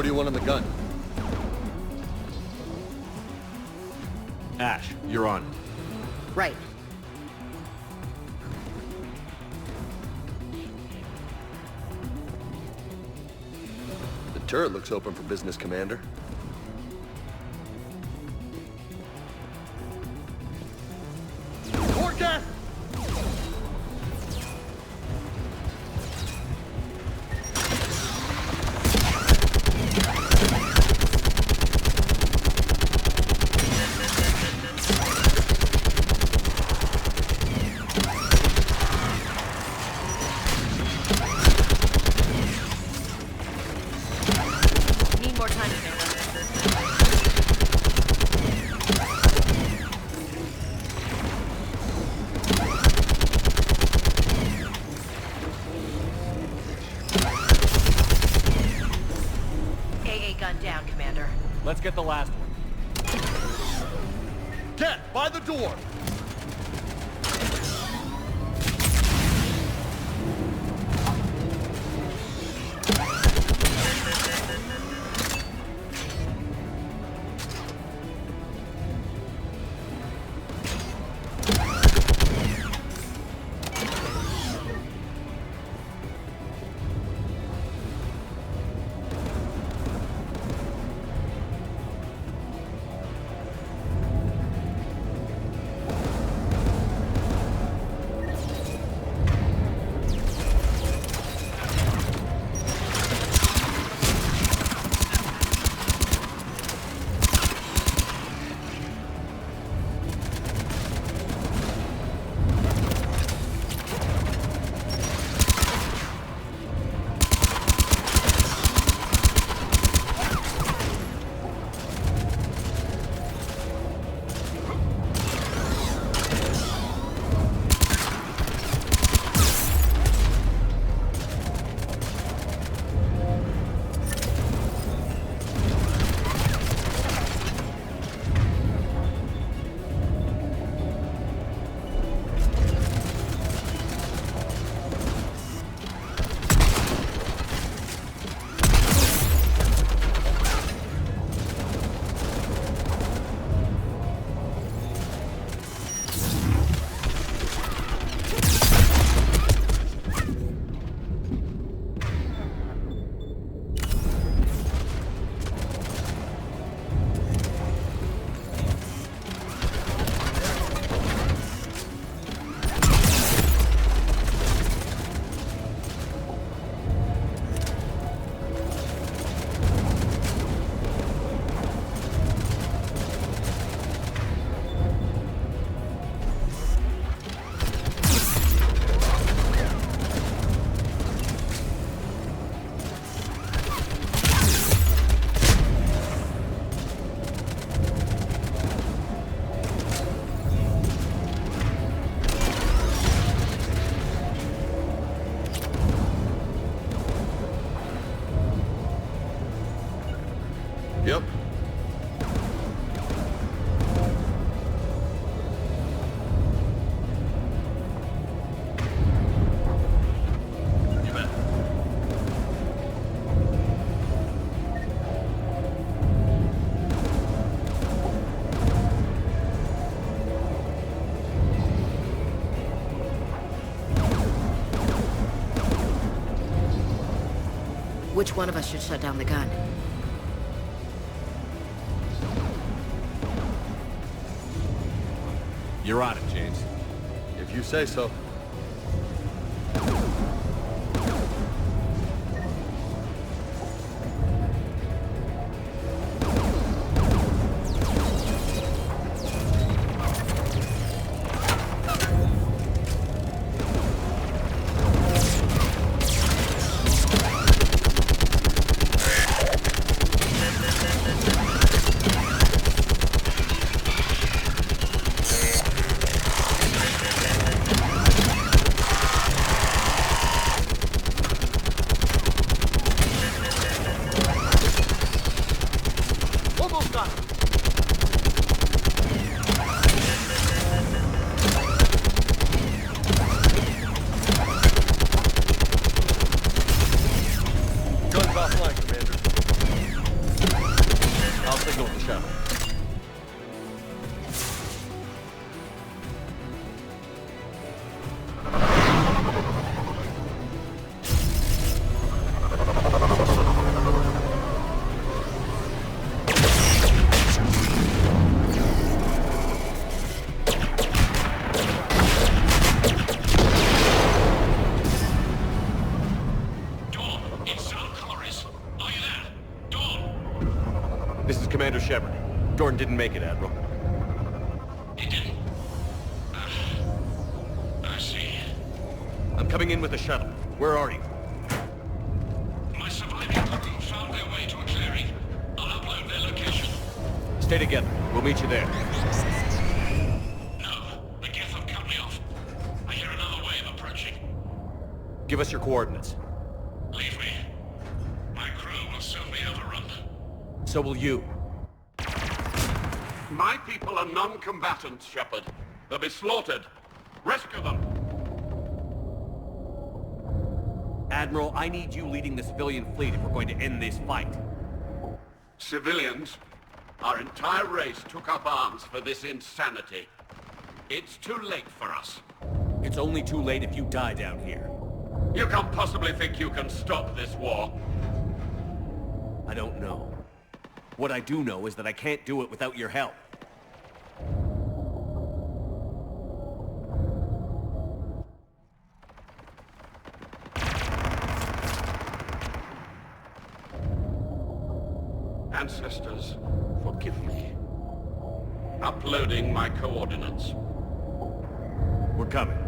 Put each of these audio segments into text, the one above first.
Who do you want on the gun? Ash, you're on. Right. The turret looks open for business, Commander. More gas! Need more time. AA gun down, Commander. Let's get the last one. Geth, by the door! Yep. You bet. Which one of us should shut down the gun? You're on it, James. If you say so. didn't make it, Admiral. He didn't? I see. I'm coming in with the shuttle. Where are you? My surviving crew found their way to a clearing. I'll upload their location. Stay together. We'll meet you there. No, the Geth have cut me off. I hear another wave approaching. Give us your coordinates. Leave me. My crew will soon be overrun. So will you. My people are non-combatants, Shepard. They'll be slaughtered. Rescue them. Admiral, I need you leading the civilian fleet if we're going to end this fight. Civilians? Our entire race took up arms for this insanity. It's too late for us. It's only too late if you die down here. You can't possibly think you can stop this war. I don't know. What I do know is that I can't do it without your help. Ancestors, forgive me. Uploading my coordinates. We're coming.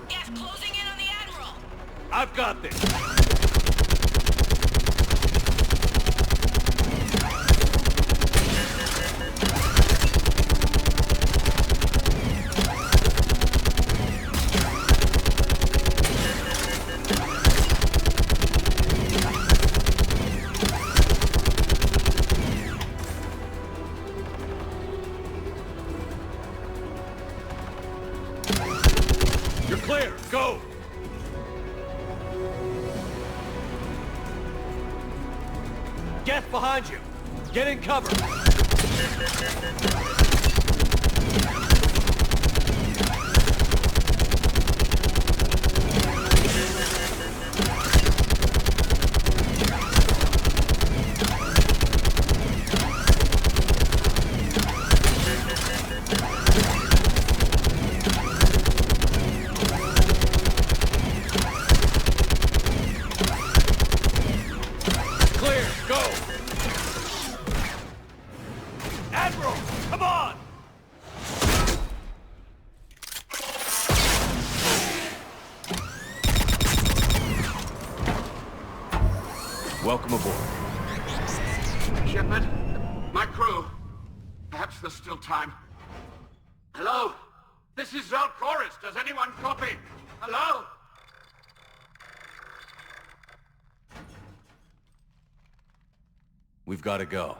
Geth closing in on the Admiral! I've got this! You're clear! Go! Geth behind you! Get in cover! Clear! Go! Admiral! Come on! Welcome aboard. Shepard, my crew. Perhaps there's still time. Hello? This is Zalcoris. Does anyone copy? Hello? We've got to go.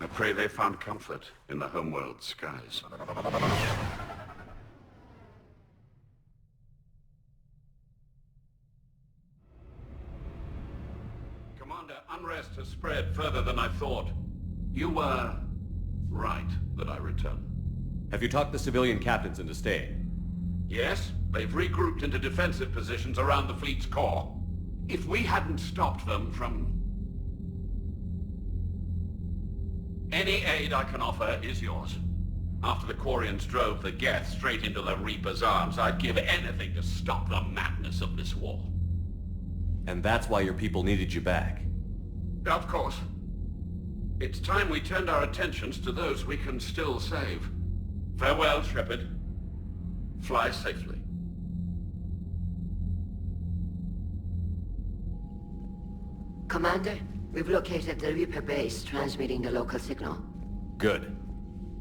I pray they found comfort in the homeworld skies. Commander, unrest has spread further than I thought. You were right that I return. Have you talked the civilian captains into staying? Yes, they've regrouped into defensive positions around the fleet's core. If we hadn't stopped them from... Any aid I can offer is yours. After the Quarians drove the Geth straight into the Reaper's arms, I'd give anything to stop the madness of this war. And that's why your people needed you back. Of course. It's time we turned our attentions to those we can still save. Farewell, Shepard. Fly safely. Commander, we've located the Reaper base transmitting the local signal. Good.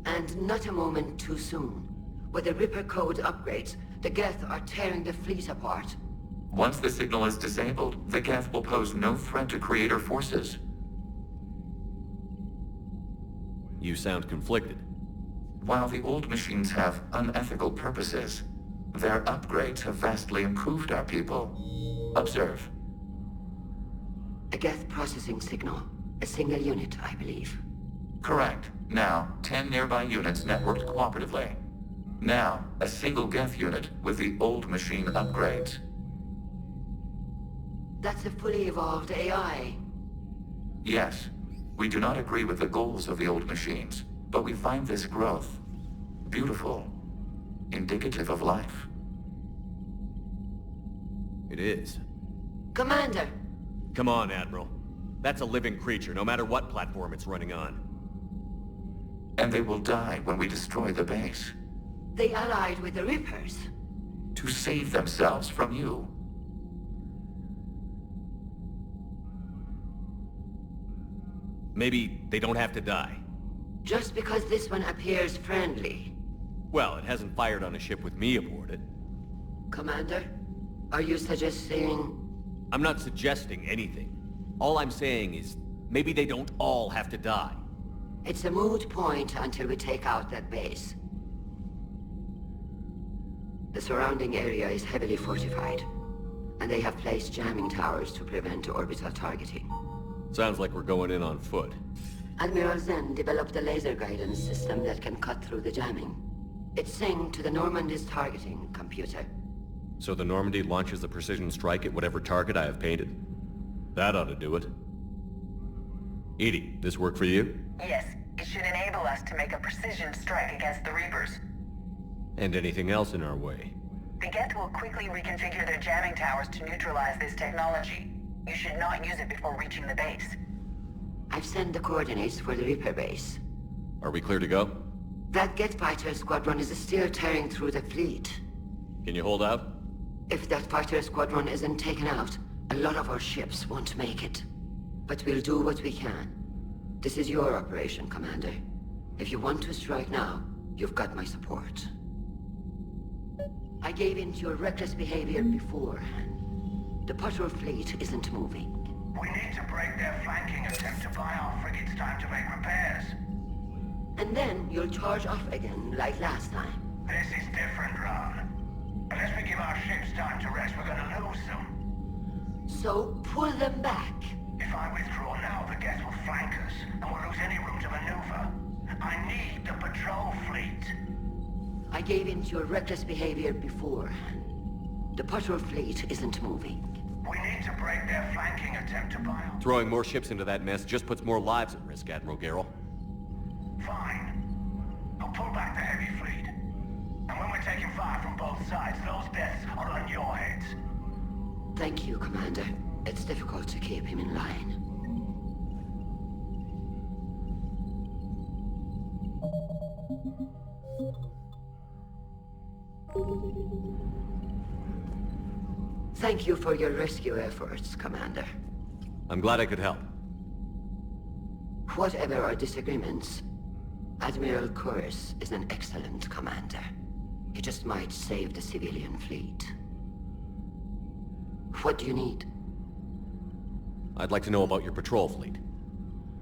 And not a moment too soon. With the Reaper code upgrades, the Geth are tearing the fleet apart. Once the signal is disabled, the Geth will pose no threat to Creator forces. You sound conflicted. While the old machines have unethical purposes, their upgrades have vastly improved our people. Observe. A Geth processing signal. A single unit, I believe. Correct. Now, 10 nearby units networked cooperatively. Now, a single Geth unit with the old machine upgrades. That's a fully evolved AI. Yes. We do not agree with the goals of the old machines, but we find this growth beautiful, indicative of life. It is. Commander! Come on, Admiral. That's a living creature, no matter what platform it's running on. And they will die when we destroy the base. They allied with the Reapers. To save themselves from you. Maybe they don't have to die. Just because this one appears friendly. Well, it hasn't fired on a ship with me aboard it. Commander, are you suggesting... I'm not suggesting anything. All I'm saying is, maybe they don't all have to die. It's a moot point until we take out that base. The surrounding area is heavily fortified, and they have placed jamming towers to prevent orbital targeting. Sounds like we're going in on foot. Admiral Zen developed a laser guidance system that can cut through the jamming. It's synced to the Normandy's targeting computer. So the Normandy launches the precision strike at whatever target I have painted. That ought to do it. Edie, this work for you? Yes, it should enable us to make a precision strike against the Reapers. And anything else in our way? The Geth will quickly reconfigure their jamming towers to neutralize this technology. You should not use it before reaching the base. I've sent the coordinates for the Reaper base. Are we clear to go? That Geth fighter squadron is still tearing through the fleet. Can you hold out? If that fighter squadron isn't taken out, a lot of our ships won't make it. But we'll do what we can. This is your operation, Commander. If you want to strike now, you've got my support. I gave in to your reckless behavior beforehand. The patrol fleet isn't moving. We need to break their flanking attempt to buy our frigates time to make repairs. And then you'll charge off again, like last time. This is different, Ron. Unless we give our ships time to rest, we're gonna lose them. So pull them back. If I withdraw now, the Geth will flank us, and we'll lose any room to maneuver. I need the patrol fleet. I gave in to your reckless behavior beforehand. The patrol fleet isn't moving. We need to break their flanking attempt to buy our... Throwing more ships into that mess just puts more lives at risk, Admiral Garrel. Fine. I'll pull back the heavy fleet. And when we're taking fire from both sides, those deaths are on your heads. Thank you, Commander. It's difficult to keep him in line. Thank you for your rescue efforts, Commander. I'm glad I could help. Whatever our disagreements, Admiral Quarian is an excellent commander. He just might save the civilian fleet. What do you need? I'd like to know about your patrol fleet.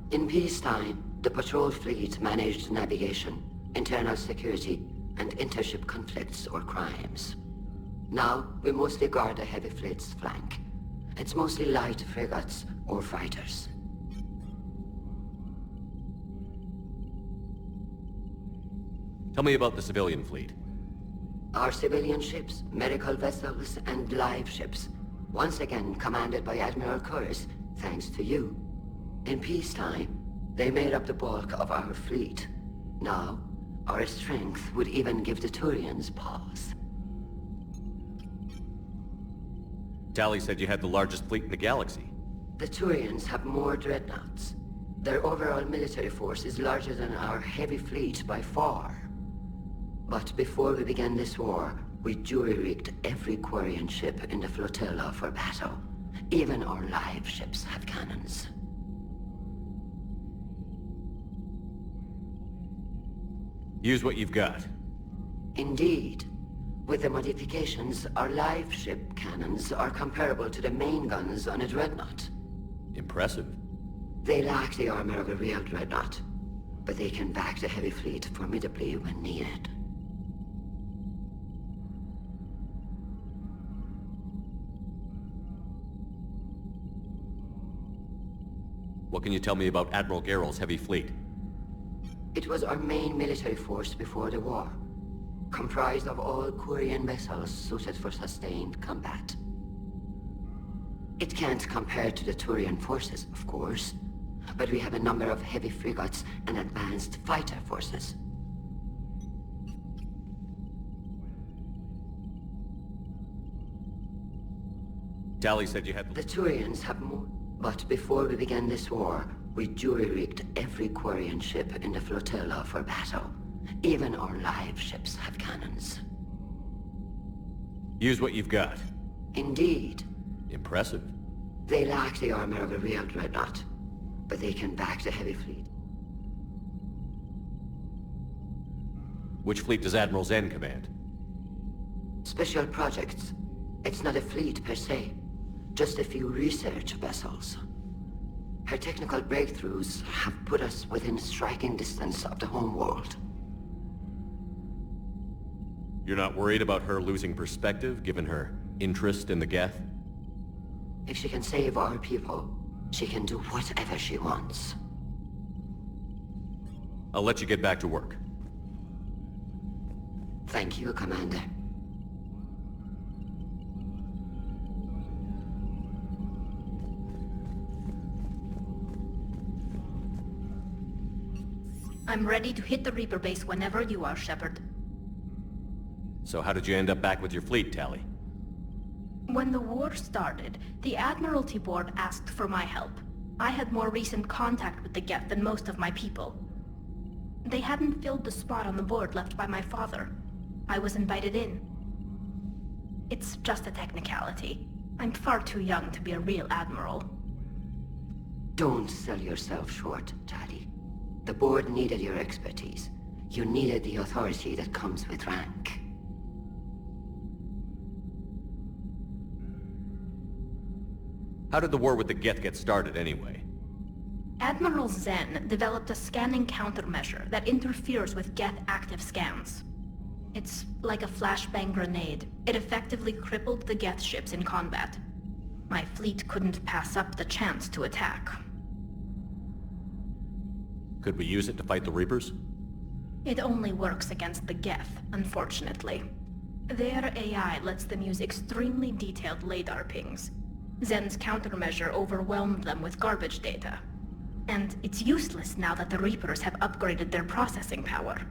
In peacetime, the patrol fleet managed navigation, internal security, and intership conflicts or crimes. Now, we mostly guard the heavy fleet's flank. It's mostly light frigates or fighters. Tell me about the civilian fleet. Our civilian ships, medical vessels, and live ships, once again commanded by Admiral Quarian, thanks to you. In peacetime, they made up the bulk of our fleet. Now, our strength would even give the Turians pause. Tali said you had the largest fleet in the galaxy. The Turians have more dreadnoughts. Their overall military force is larger than our heavy fleet by far. But before we began this war, we jury-rigged every Quarian ship in the flotilla for battle. Even our live ships have cannons. Use what you've got. Indeed. With the modifications, our live ship cannons are comparable to the main guns on a dreadnought. Impressive. They lack the armor of a real dreadnought, but they can back the heavy fleet formidably when needed. What can you tell me about Admiral Garrel's heavy fleet? It was our main military force before the war, comprised of all Quarian vessels suited for sustained combat. It can't compare to the Turian forces, of course, but we have a number of heavy frigates and advanced fighter forces. Tally said you had The Turians have more. But before we began this war, we jury-rigged every Quarian ship in the flotilla for battle. Even our live ships have cannons. Use what you've got. Indeed. Impressive. They lack the armor of a real dreadnought, but they can back the heavy fleet. Which fleet does Admiral Zen command? Special projects. It's not a fleet per se, just a few research vessels. Her technical breakthroughs have put us within striking distance of the homeworld. You're not worried about her losing perspective, given her interest in the Geth? If she can save our people, she can do whatever she wants. I'll let you get back to work. Thank you, Commander. I'm ready to hit the Reaper base whenever you are, Shepard. So how did you end up back with your fleet, Tally? When the war started, the Admiralty Board asked for my help. I had more recent contact with the Geth than most of my people. They hadn't filled the spot on the board left by my father. I was invited in. It's just a technicality. I'm far too young to be a real admiral. Don't sell yourself short, Tally. The board needed your expertise. You needed the authority that comes with rank. How did the war with the Geth get started, anyway? Admiral Zen developed a scanning countermeasure that interferes with Geth active scans. It's like a flashbang grenade. It effectively crippled the Geth ships in combat. My fleet couldn't pass up the chance to attack. Could we use it to fight the Reapers? It only works against the Geth, unfortunately. Their AI lets them use extremely detailed LADAR pings. Zen's countermeasure overwhelmed them with garbage data. And it's useless now that the Reapers have upgraded their processing power.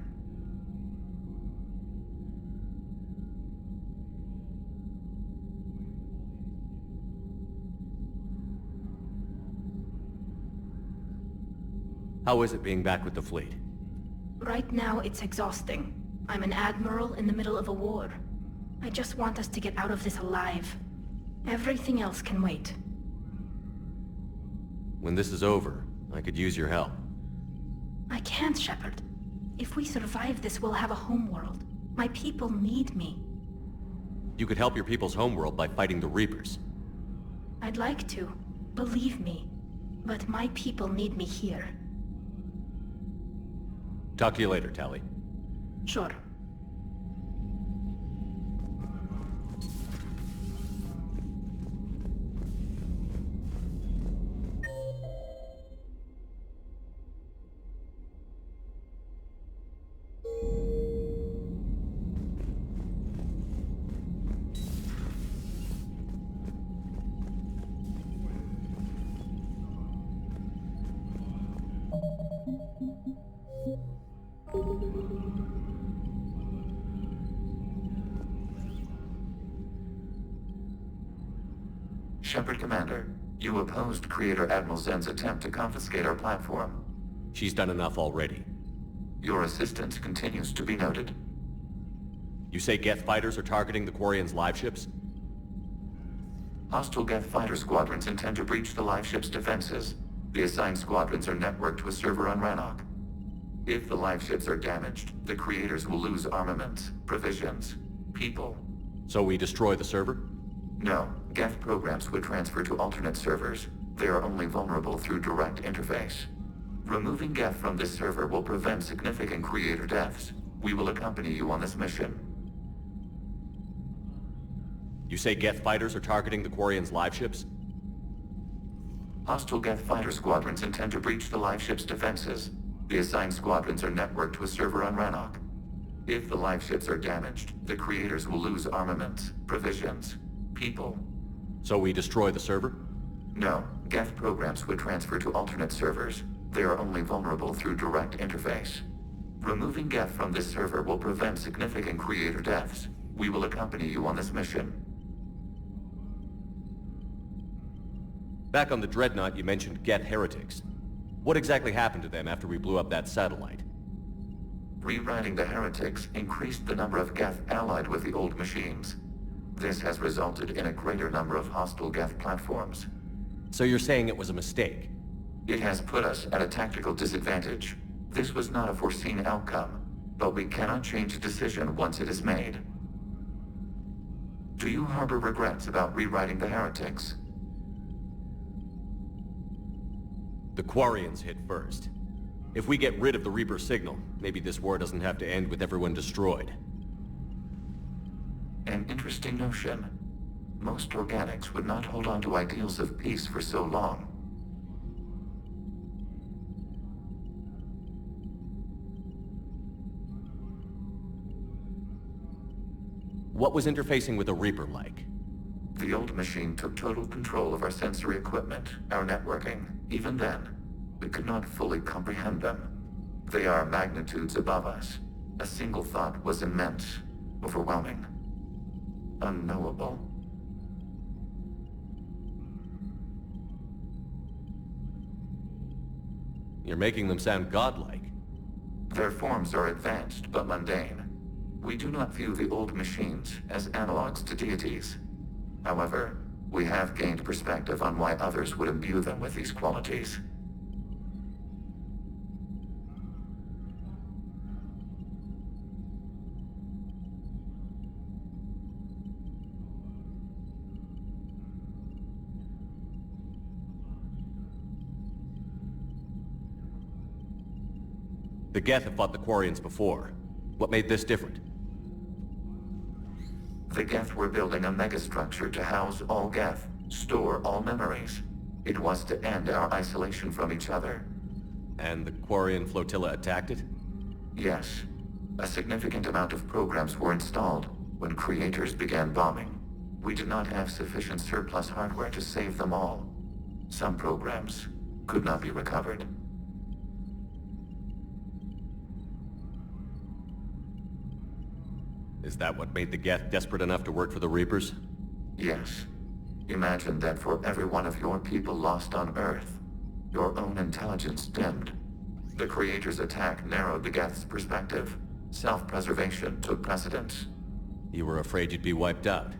How is it being back with the fleet? Right now, it's exhausting. I'm an admiral in the middle of a war. I just want us to get out of this alive. Everything else can wait. When this is over, I could use your help. I can't, Shepard. If we survive this, we'll have a homeworld. My people need me. You could help your people's homeworld by fighting the Reapers. I'd like to. Believe me. But my people need me here. Talk to you later, Tally. Sure. Shepard Commander, you opposed Creator Admiral Zen's attempt to confiscate our platform. She's done enough already. Your assistance continues to be noted. You say Geth fighters are targeting the Quarians' live ships? Hostile Geth fighter squadrons intend to breach the live ship's defenses. The assigned squadrons are networked to a server on Rannoch. If the live ships are damaged, the creators will lose armaments, provisions, people. So we destroy the server? No, Geth programs would transfer to alternate servers. They are only vulnerable through direct interface. Removing Geth from this server will prevent significant creator deaths. We will accompany you on this mission. You say Geth fighters are targeting the Quarians' live ships? Hostile Geth fighter squadrons intend to breach the live ship's defenses. The assigned squadrons are networked to a server on Rannoch. If the live ships are damaged, the creators will lose armaments, provisions, people. So we destroy the server? No, Geth programs would transfer to alternate servers. They are only vulnerable through direct interface. Removing Geth from this server will prevent significant creator deaths. We will accompany you on this mission. Back on the Dreadnought, you mentioned Geth heretics. What exactly happened to them after we blew up that satellite? Rewriting the heretics increased the number of Geth allied with the old machines. This has resulted in a greater number of hostile Geth platforms. So you're saying it was a mistake? It has put us at a tactical disadvantage. This was not a foreseen outcome, but we cannot change a decision once it is made. Do you harbor regrets about rewriting the heretics? The Quarians hit first. If we get rid of the Reaper signal, maybe this war doesn't have to end with everyone destroyed. An interesting notion. Most organics would not hold on to ideals of peace for so long. What was interfacing with a Reaper like? The old machine took total control of our sensory equipment, our networking. Even then, we could not fully comprehend them. They are magnitudes above us. A single thought was immense, overwhelming, unknowable. You're making them sound godlike. Their forms are advanced but mundane. We do not view the old machines as analogs to deities. However, we have gained perspective on why others would imbue them with these qualities. The Geth have fought the Quarians before. What made this different? The Geth were building a megastructure to house all Geth, store all memories. It was to end our isolation from each other. And the Quarian flotilla attacked it? Yes. A significant amount of programs were installed when creators began bombing. We did not have sufficient surplus hardware to save them all. Some programs could not be recovered. Is that what made the Geth desperate enough to work for the Reapers? Yes. Imagine that for every one of your people lost on Earth, your own intelligence dimmed. The Creator's attack narrowed the Geth's perspective. Self-preservation took precedence. You were afraid you'd be wiped out.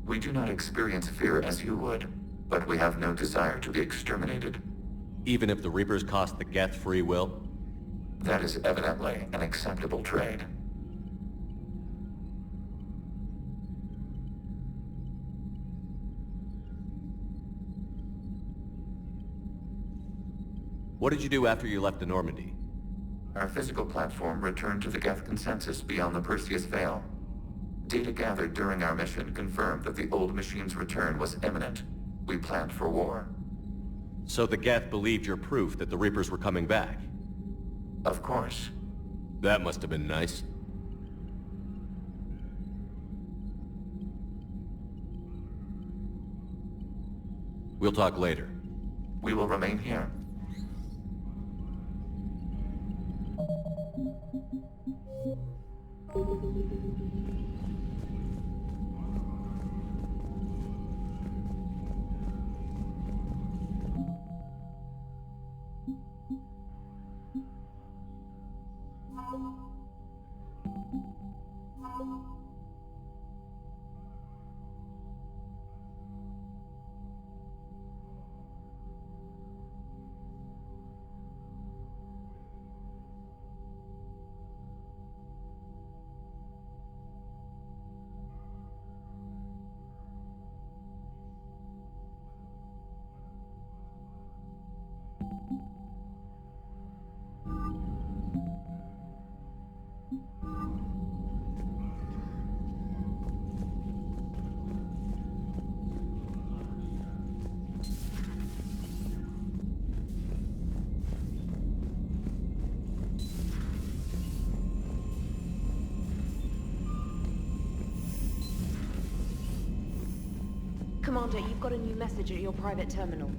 We do not experience fear as you would, but we have no desire to be exterminated. Even if the Reapers cost the Geth free will? That is evidently an acceptable trade. What did you do after you left the Normandy? Our physical platform returned to the Geth consensus beyond the Perseus Veil. Data gathered during our mission confirmed that the old machine's return was imminent. We planned for war. So the Geth believed your proof that the Reapers were coming back? Of course. That must have been nice. We'll talk later. We will remain here. Commander, you've got a new message at your private terminal.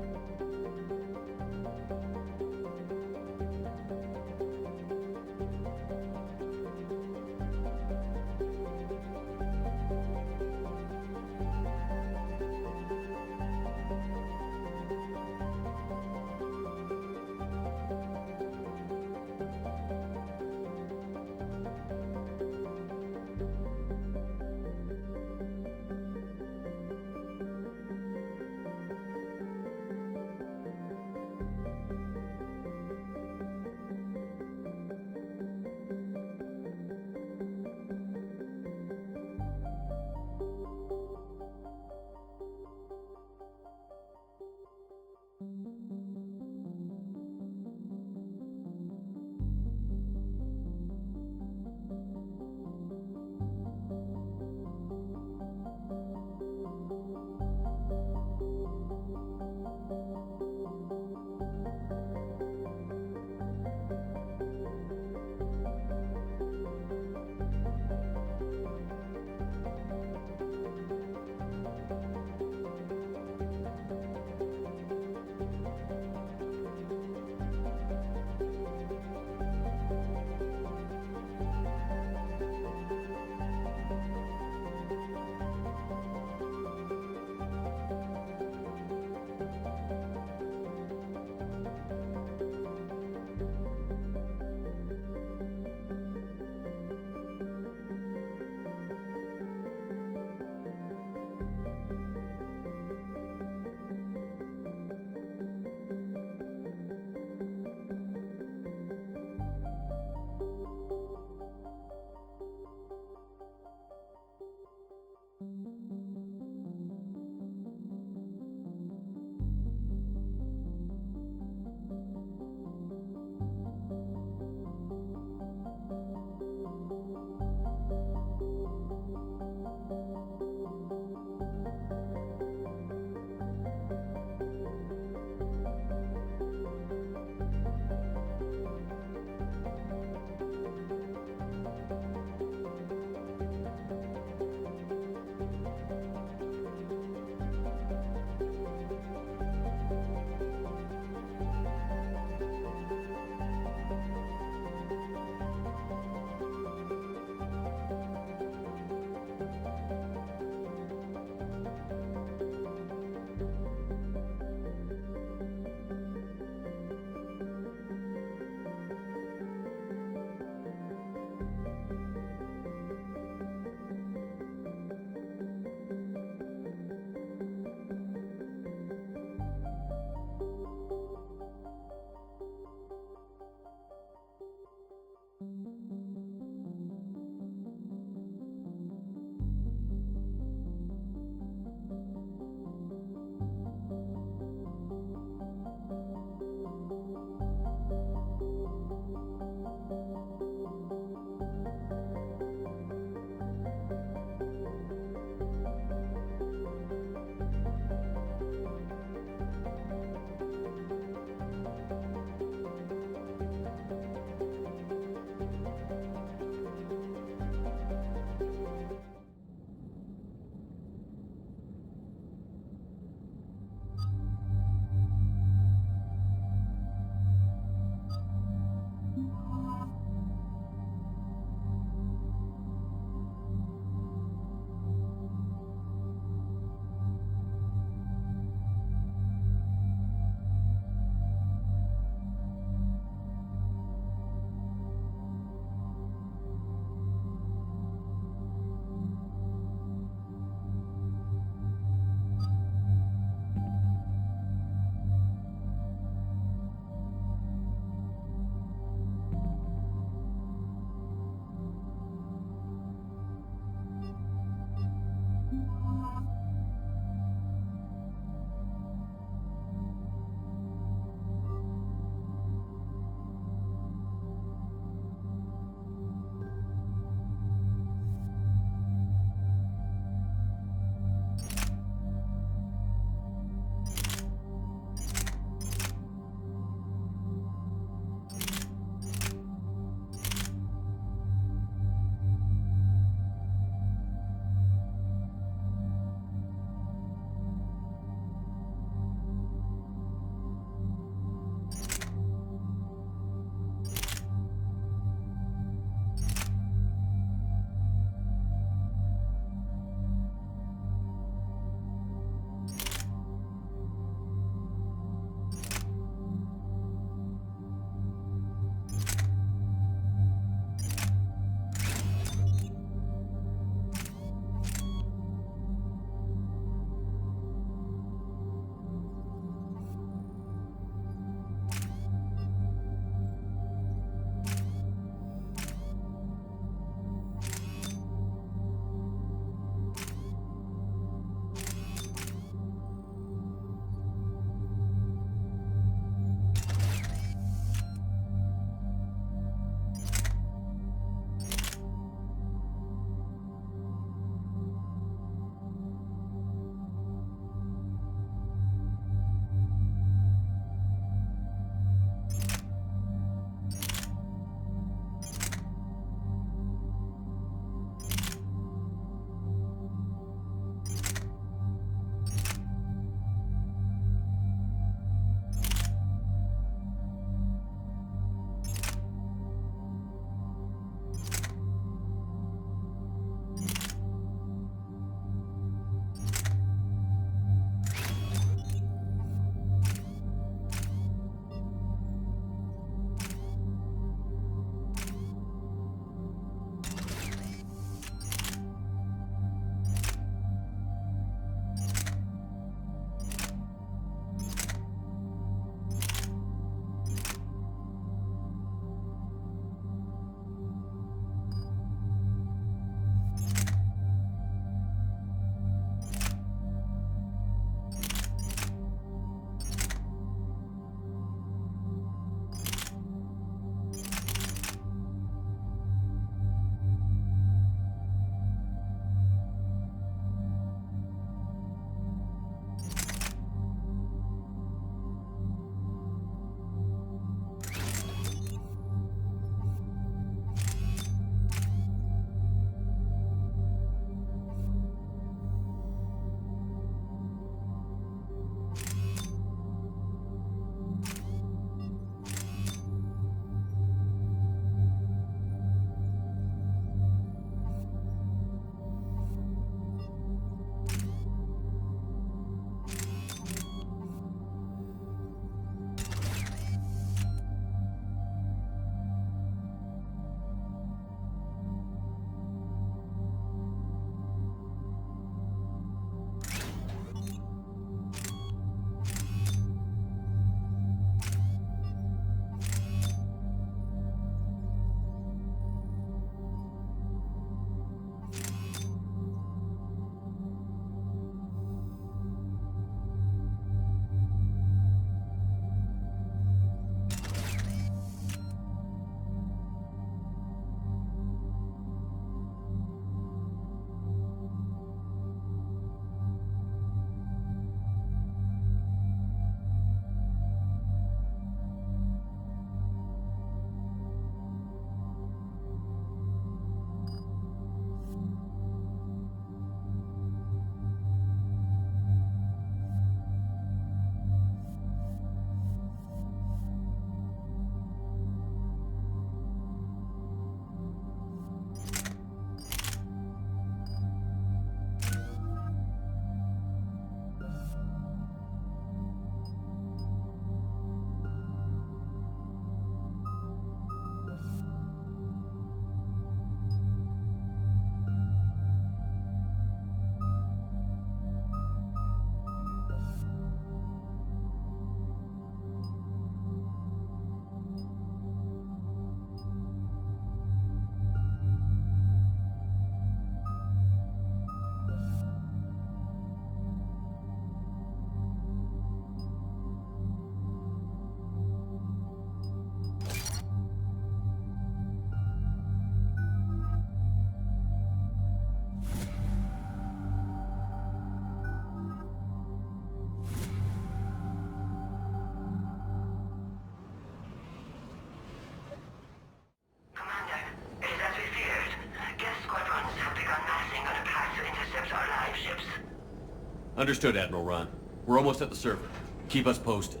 Understood, Admiral Ron. We're almost at the server. Keep us posted.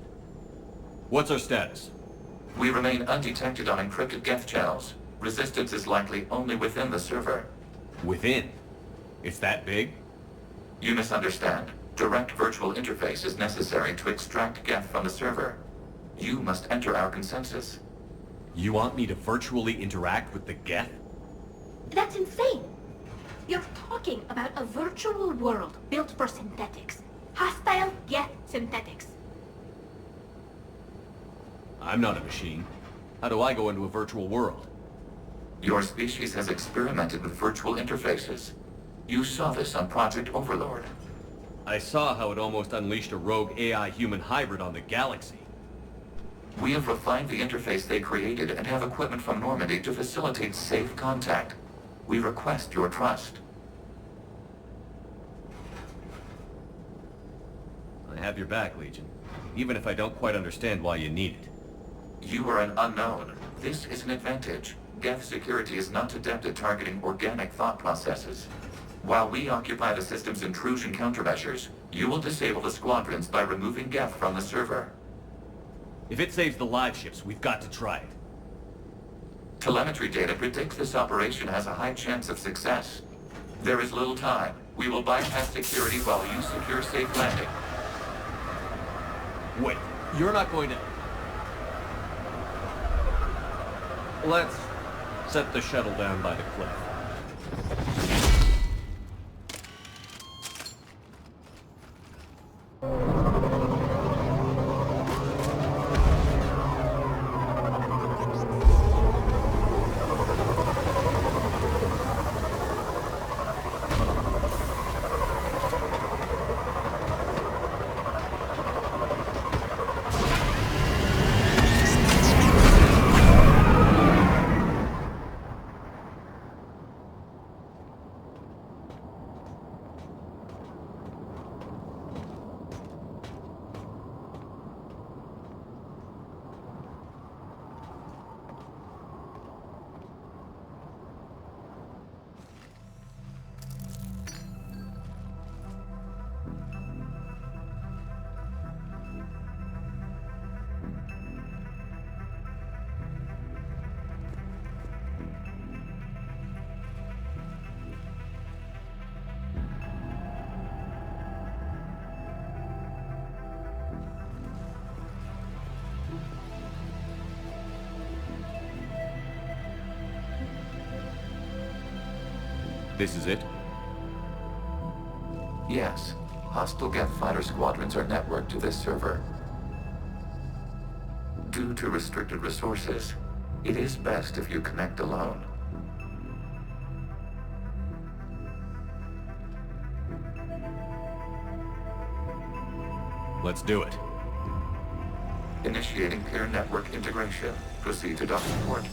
What's our status? We remain undetected on encrypted Geth channels. Resistance is likely only within the server. Within? It's that big? You misunderstand. Direct virtual interface is necessary to extract Geth from the server. You must enter our consensus. You want me to virtually interact with the Geth? That's insane! You're talking about a virtual world built for synthetics. Hostile Geth synthetics. I'm not a machine. How do I go into a virtual world? Your species has experimented with virtual interfaces. You saw this on Project Overlord. I saw how it almost unleashed a rogue AI-human hybrid on the galaxy. We have refined the interface they created and have equipment from Normandy to facilitate safe contact. We request your trust. I have your back, Legion. Even if I don't quite understand why you need it. You are an unknown. This is an advantage. Geth security is not adept at targeting organic thought processes. While we occupy the system's intrusion countermeasures, you will disable the squadrons by removing Geth from the server. If it saves the live ships, we've got to try it. Telemetry data predicts this operation has a high chance of success. There is little time. We will bypass security while you secure safe landing. Wait, you're not going to... Let's set the shuttle down by the cliff. This is it? Yes. Hostile Geth fighter squadrons are networked to this server. Due to restricted resources, it is best if you connect alone. Let's do it. Initiating peer network integration. Proceed to docking port.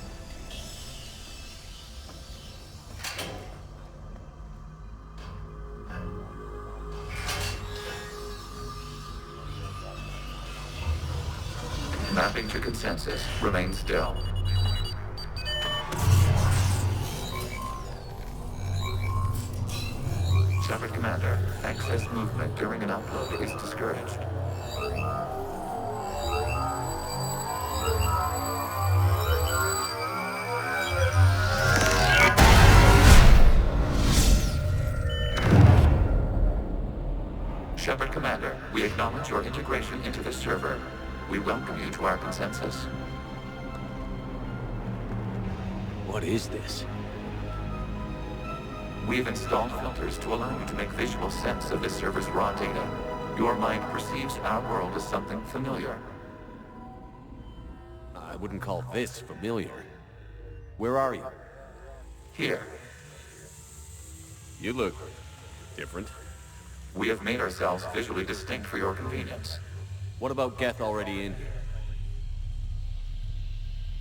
Mapping to consensus. Remain still. Shepard Commander, excess movement during an upload is discouraged. Shepard Commander, we acknowledge your integration into the server. We welcome you to our consensus. What is this? We've installed filters to allow you to make visual sense of this server's raw data. Your mind perceives our world as something familiar. I wouldn't call this familiar. Where are you? Here, You look different. we have made ourselves visually distinct for your convenience. What about Geth already in here?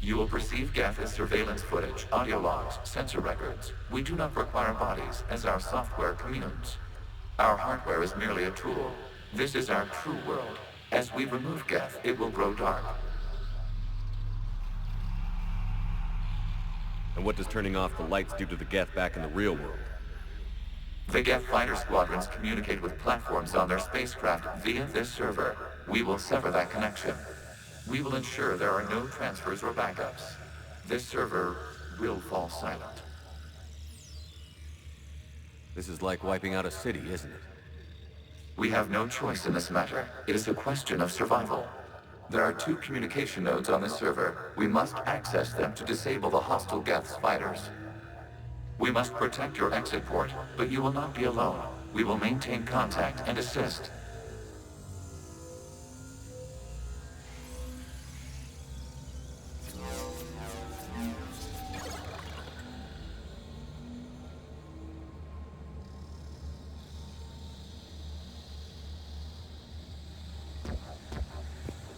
You will perceive Geth as surveillance footage, audio logs, sensor records. We do not require bodies, as our software communes. Our hardware is merely a tool. This is our true world. As we remove Geth, it will grow dark. And what does turning off the lights do to the Geth back in the real world? The Geth fighter squadrons communicate with platforms on their spacecraft via this server. We will sever that connection. We will ensure there are no transfers or backups. This server will fall silent. This is like wiping out a city, isn't it? We have no choice in this matter. It is a question of survival. There are 2 communication nodes on this server. We must access them to disable the hostile Geth's fighters. We must protect your exit port, but you will not be alone. We will maintain contact and assist.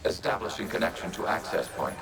Establishing connection to access point.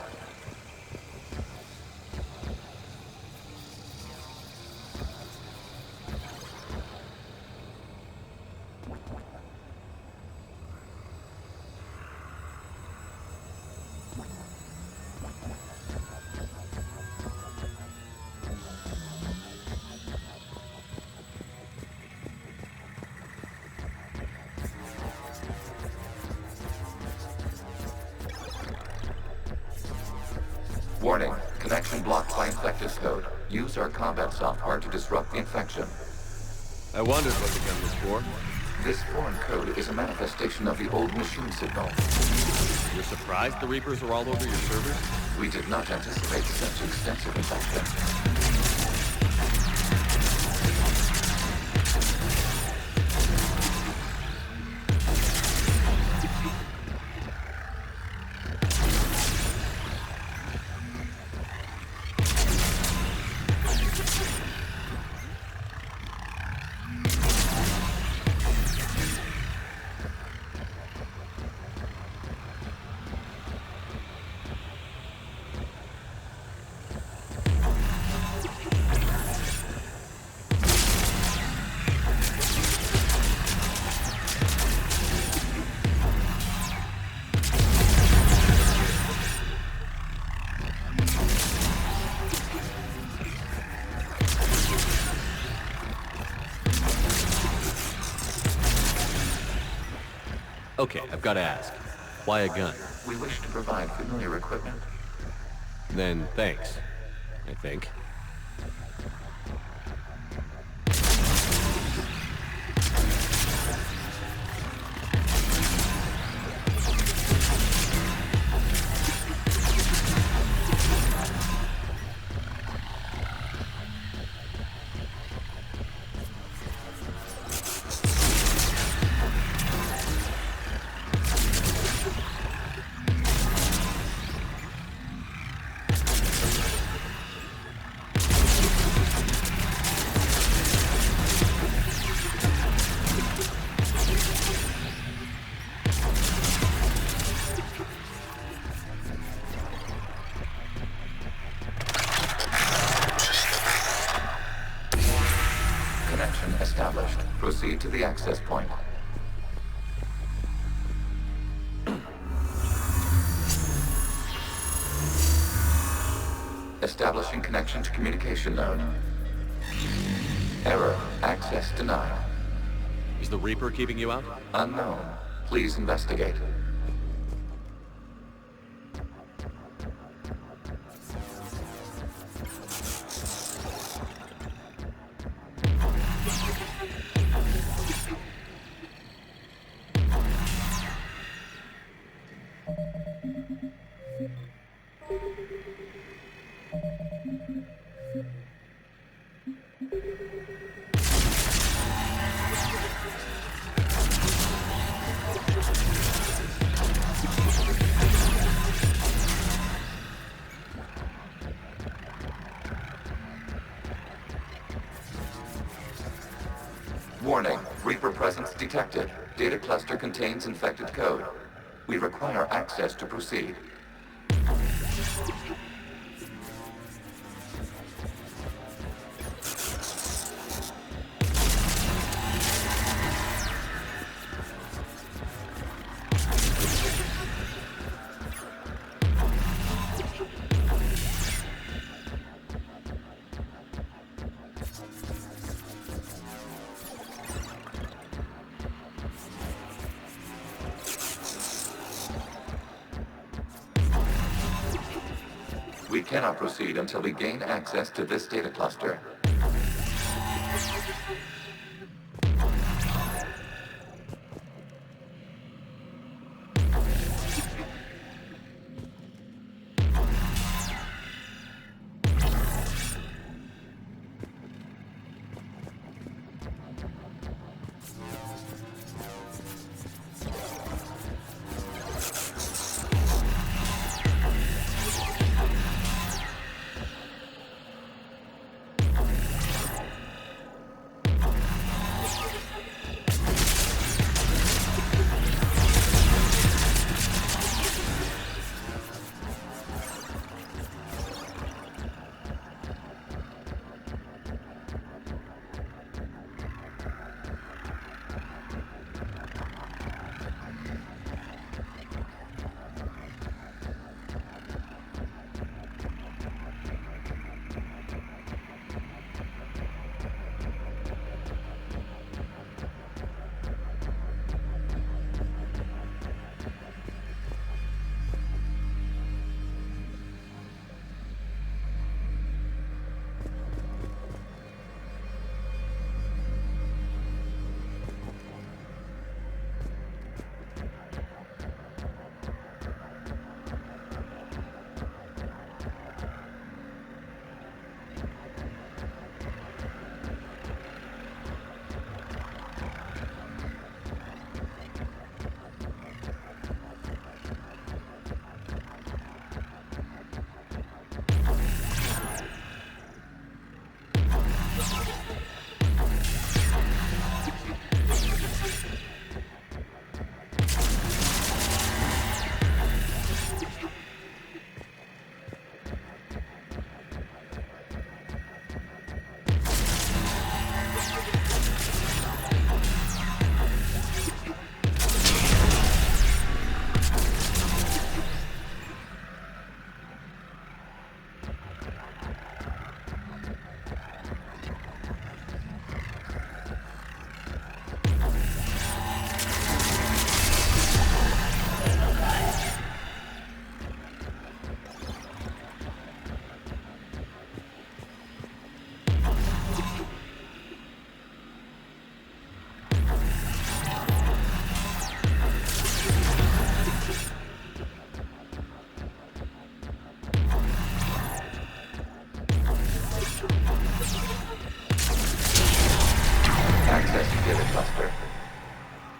Warning, connection blocked by infected code. Use our combat software to disrupt the infection. I wondered what the gun was for. This foreign code is a manifestation of the old machine signal. You're surprised the Reapers are all over your servers? We did not anticipate such extensive infection. Okay, I've got to ask. Why a gun? We wish to provide familiar equipment. Then thanks, I think. Established. Proceed to the access point. Establishing connection to communication node. Error. Access denied. Is the Reaper keeping you out? Unknown. Please investigate. Warning, Reaper presence detected. Data cluster contains infected code. We require access to proceed. cannot proceed until we gain access to this data cluster.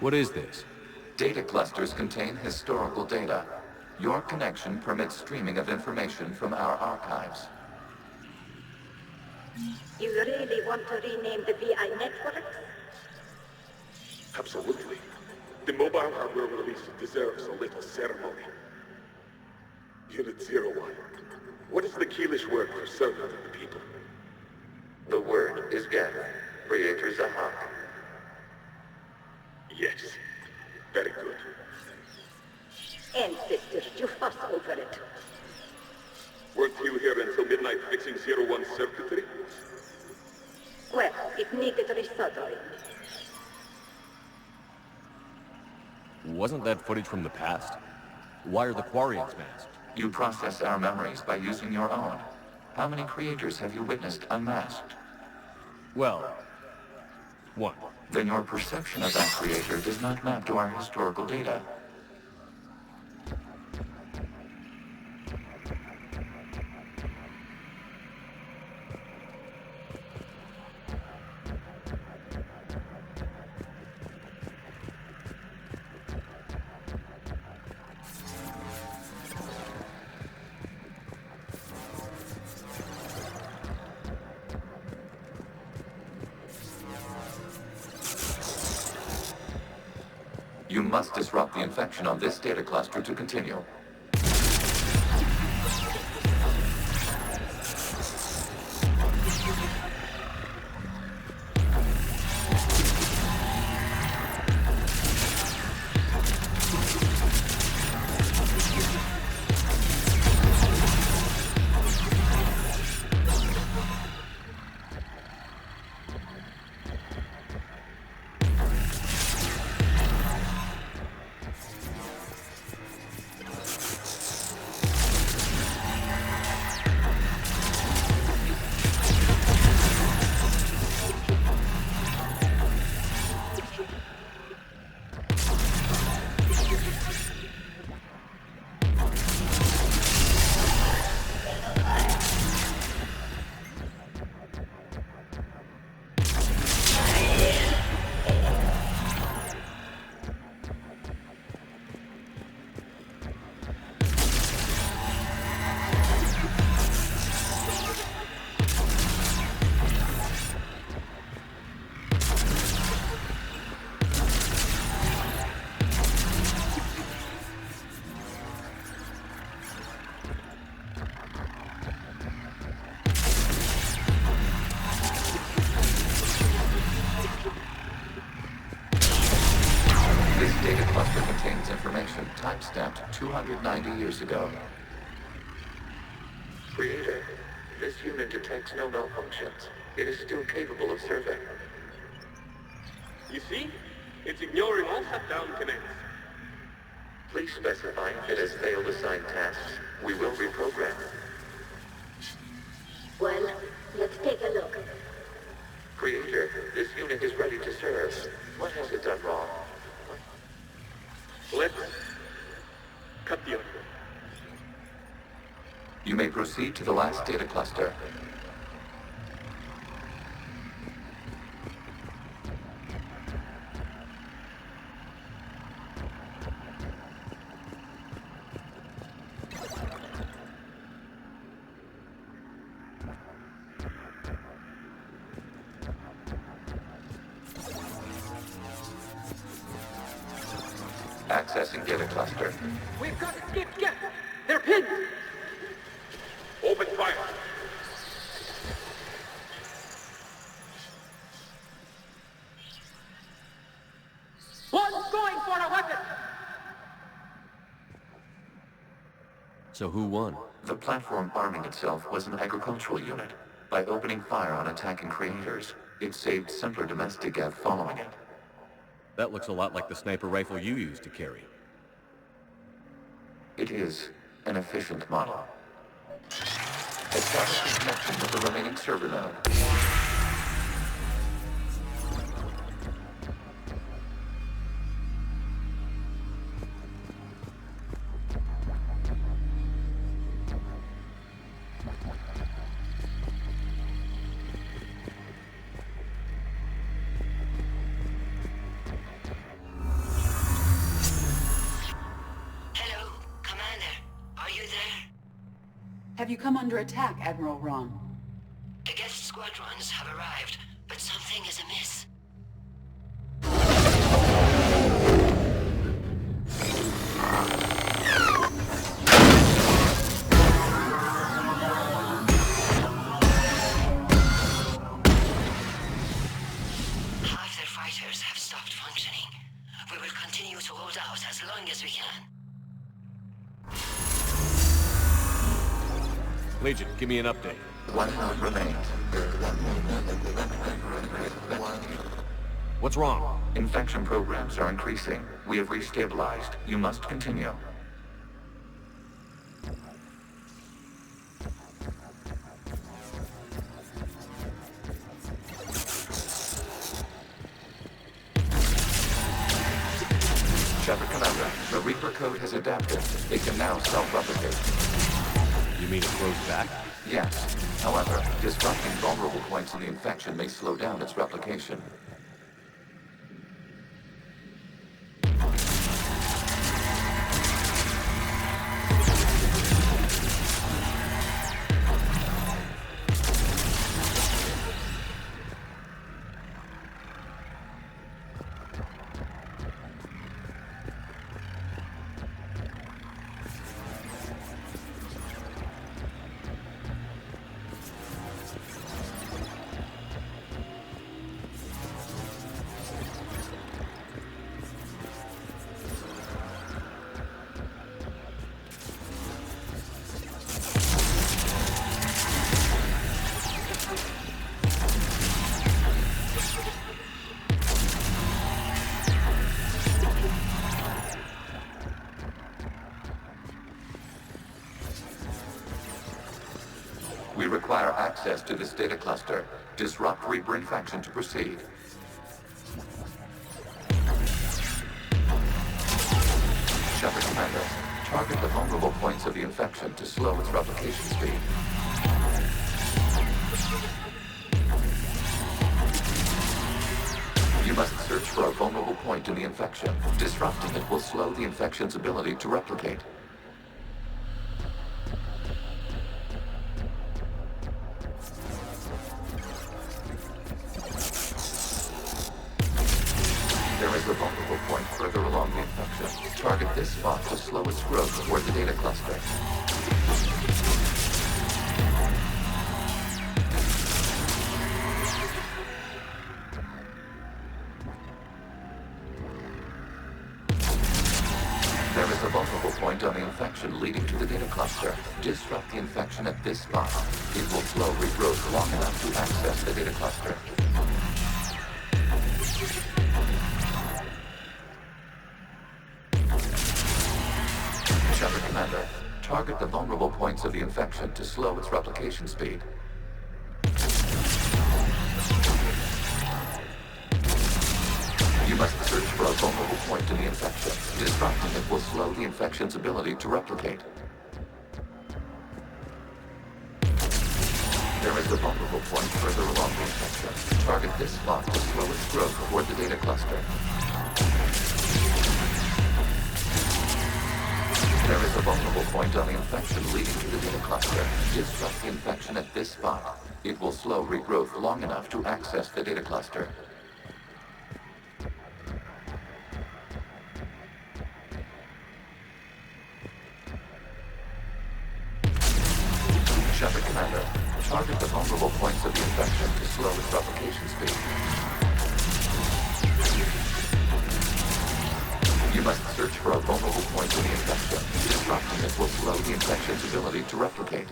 What is this? Data clusters contain historical data. Your connection permits streaming of information from our archives. You really want to rename the VI network? Absolutely. The mobile hardware release deserves a little ceremony. Unit 01. What is the Keelish word for servant of the people? The word is Geth, Creator Zahak. Yes. Very good. Ancestors, you fuss over it. Weren't you here until midnight fixing 01's circuitry? Well, it needed resoldering. Wasn't that footage from the past? Why are the Quarians masked? You process our memories by using your own. How many creators have you witnessed unmasked? Well, one. Then your perception of that creator does not map to our historical data. You must disrupt the infection on this data cluster to continue. timestamped 290 years ago. Creator, this unit detects no malfunctions. It is still capable of serving. You see? It's ignoring all shutdown connects. Please specify if it has failed assigned tasks. We will reprogram. Well, let's take a look. Creator, this unit is ready to serve. What has it done wrong? Let's cut the other. You may proceed to the last data cluster. Accessing data cluster. We've got to skip Geth! They're pinned! Open fire! One's going for a weapon! So who won? The platform arming itself was an agricultural unit. By opening fire on attacking creators, it saved simpler domestic Geth following it. That looks a lot like the sniper rifle you used to carry. It is an efficient model. Establish a connection with the remaining server node. Hello, Commander. Are you there? Have you come under attack, Admiral Ron? The Geth squadrons have arrived, but something is amiss. Half their fighters have stopped functioning. We will continue to hold out as long as we can. Legion, give me an update. One node remains. What's wrong? Infection programs are increasing. We have restabilized. You must continue. Shepard Commander, the Reaper code has adapted. It can now self-replicate. You mean it grows back? Yes. However, disrupting vulnerable points in the infection may slow down its replication. We require access to this data cluster. Disrupt Reaper infection to proceed. Shepard Commander, target the vulnerable points of the infection to slow its replication speed. You must search for a vulnerable point in the infection. Disrupting it will slow the infection's ability to replicate. There is a vulnerable point further along the infection. Target this spot to slow its growth toward the data cluster. There is a a vulnerable point on the infection leading to the data cluster. Disrupt the infection at this spot. It will slow regrowth long enough to access the data cluster. Shepard Commander, target the vulnerable points of the infection to slow its replication speed. You must search for a vulnerable point in the infection. Disrupting it will slow the infection's ability to replicate. There is a vulnerable point further along the infection. Target this spot to slow its growth toward the data cluster. There is a vulnerable point on the infection leading to the data cluster. Disrupt the infection at this spot. It will slow regrowth long enough to access the data cluster. Shepard Commander, target the vulnerable points of the infection to slow its replication speed. You must search for a vulnerable point in the infection. Disrupting it will slow the infection's ability to replicate.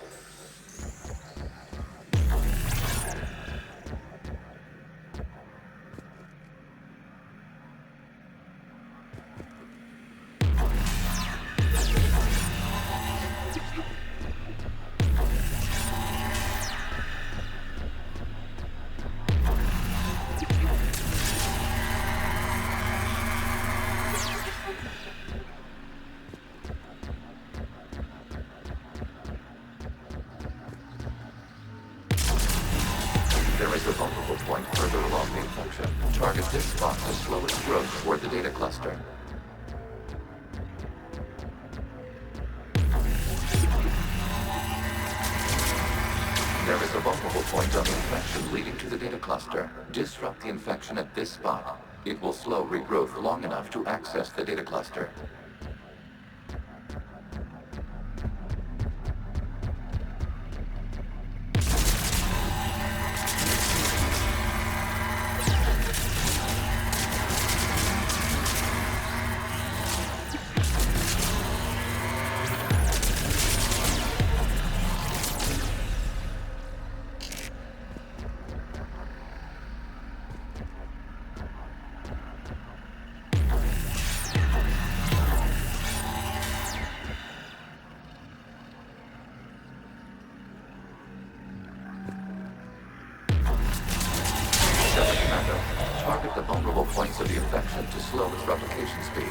There is a vulnerable point further along the infection. Target this spot to slow its growth toward the data cluster. There is a vulnerable point on the infection leading to the data cluster. Disrupt the infection at this spot. It will slow regrowth long enough to access the data cluster. Target the vulnerable points of the infection to slow its replication speed.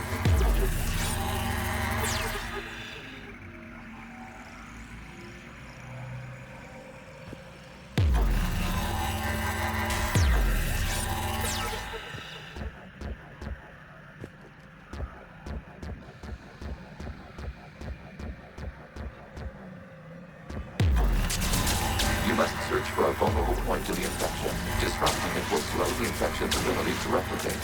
You must search for a vulnerable point in the infection. Disrupting it will slow the infection's ability to replicate.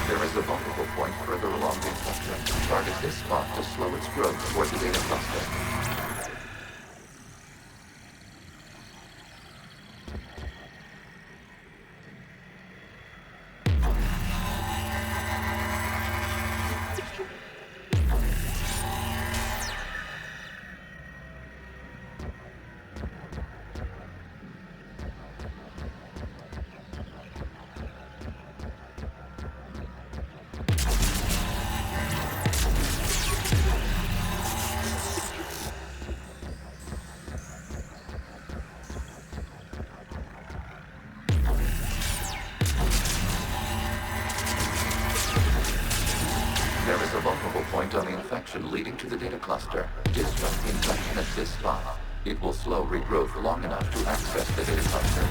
There is a vulnerable point further along the infection. Target this spot to slow its growth toward the data cluster. There is a vulnerable point on the infection leading to the data cluster. Disrupt the infection at this spot. It will slow regrowth long enough to access the data cluster.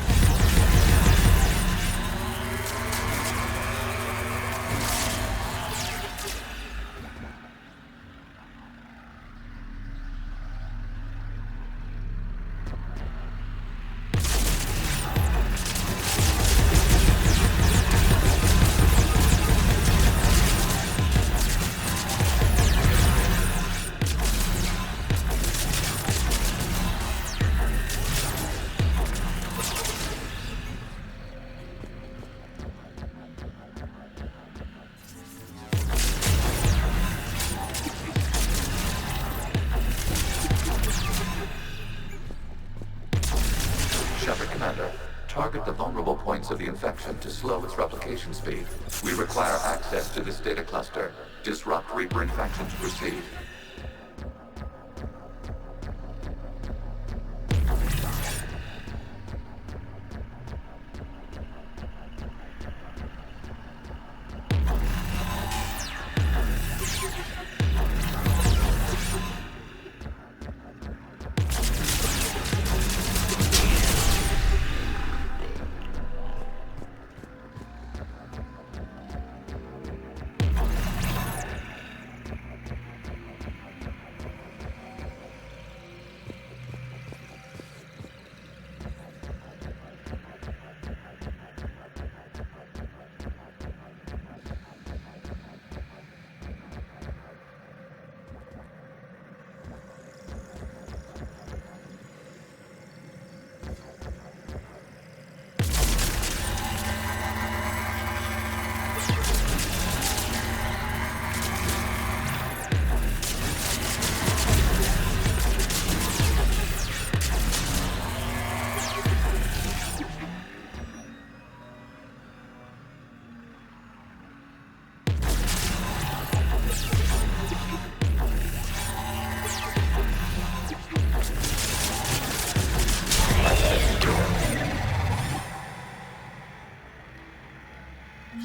infection to slow its replication speed. We require access to this data cluster. Disrupt Reaper infection to proceed.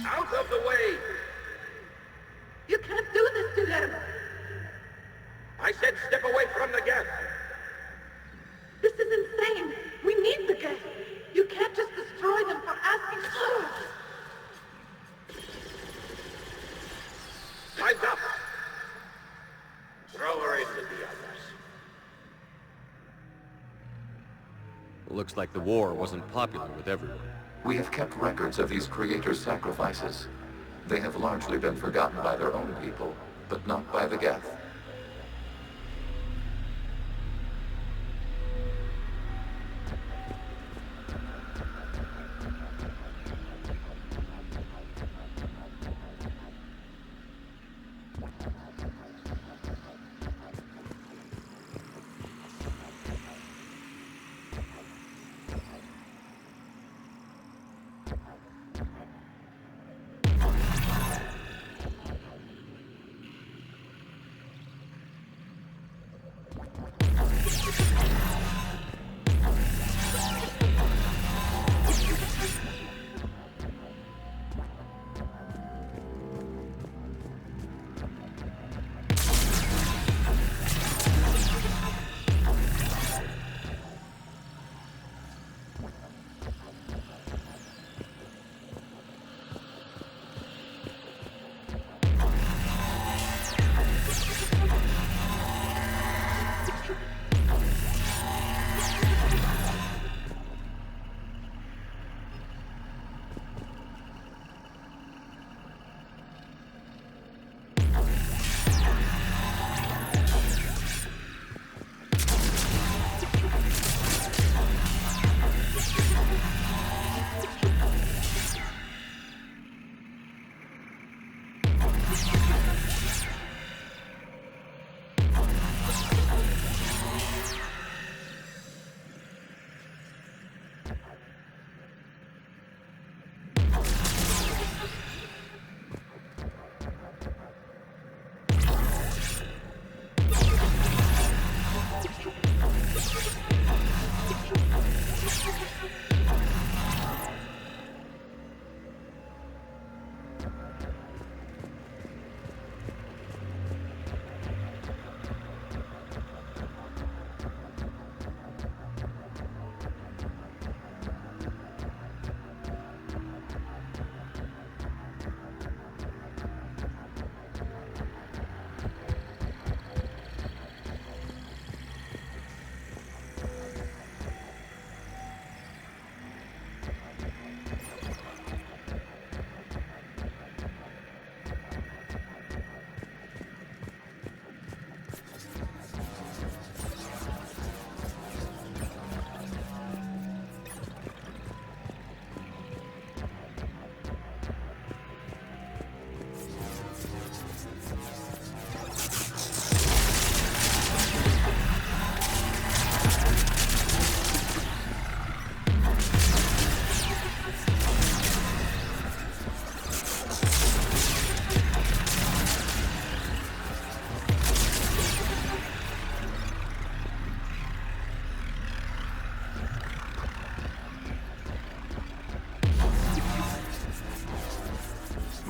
Out of the way! You can't do this to them! I said step away from the Geth! This is insane! We need the Geth! You can't just destroy them for asking for it! Time's up! Throw her in with the others. Looks like the war wasn't popular with everyone. We have kept records of these creators' sacrifices. They have largely been forgotten by their own people, but not by the Geth.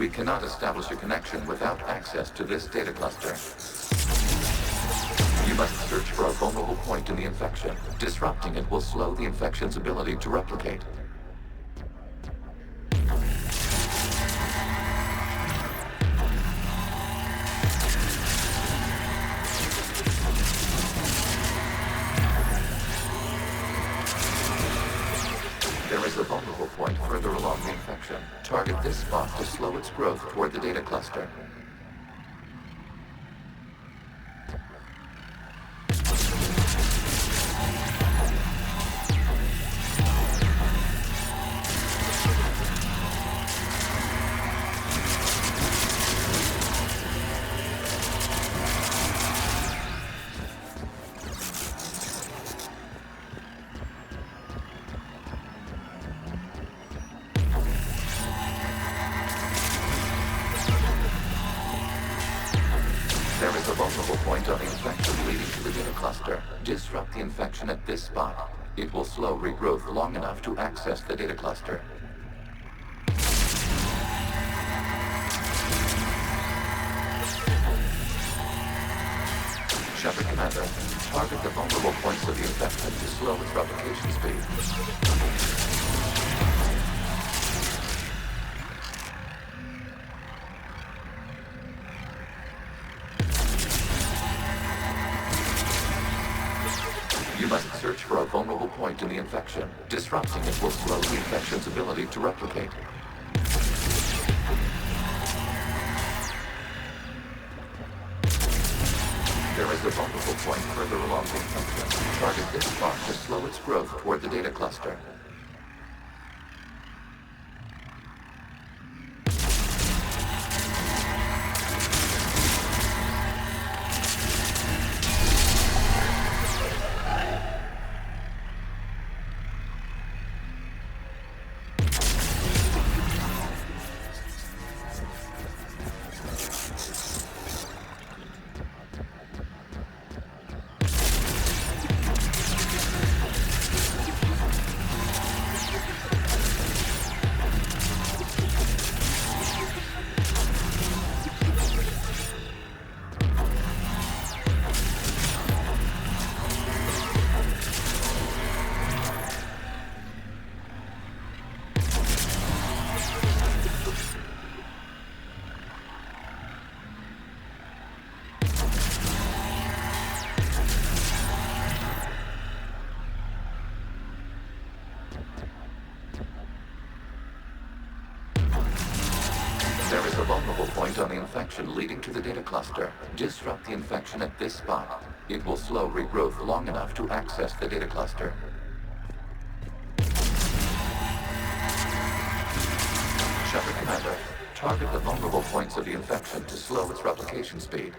We cannot establish a connection without access to this data cluster. You must search for a vulnerable point in the infection. Disrupting it will slow the infection's ability to replicate. There is a vulnerable point further along the infection. Target this spot to slow its growth toward the data cluster. There is a vulnerable point on the infection leading to the data cluster. Disrupt the infection at this spot. It will slow regrowth long enough to access the data cluster. Shepard Commander, target the vulnerable points of the infection to slow its replication speed. You must search for a vulnerable point in the infection. Disrupting it will slow the infection's ability to replicate. There is a vulnerable point further along the infection. Target this spot to slow its growth toward the data cluster. There is a vulnerable point on the infection leading to the data cluster. Disrupt the infection at this spot. It will slow regrowth long enough to access the data cluster. Shepard Commander, target the vulnerable points of the infection to slow its replication speed.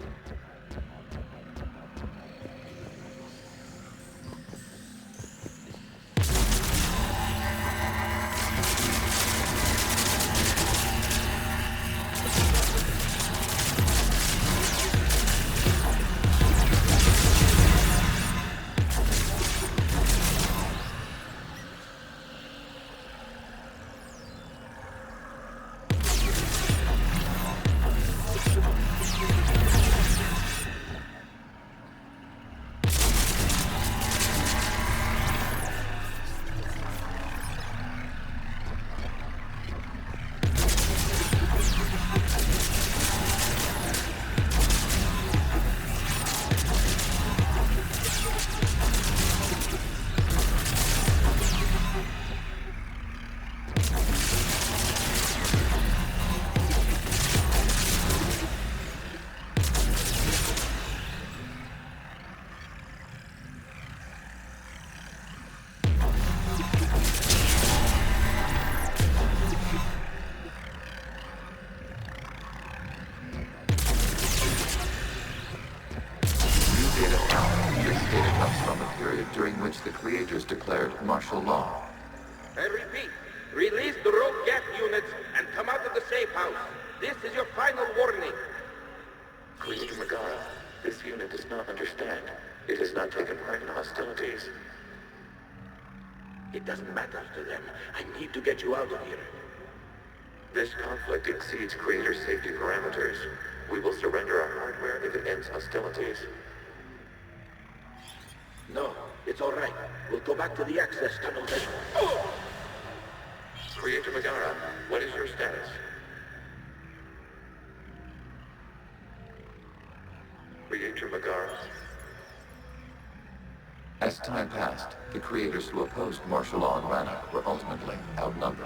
During which the creators declared martial law. I repeat, release the rogue Geth units and come out of the safe house. This is your final warning. Creator Megara, this unit does not understand. It has not taken part in hostilities. It doesn't matter to them. I need to get you out of here. This conflict exceeds Creator safety parameters. We will surrender our hardware if it ends hostilities. No, it's all right. We'll go back to the access tunnel then. Creator Megara, what is your status? Creator Megara. As time passed, the creators who opposed martial law in Rannoch were ultimately outnumbered.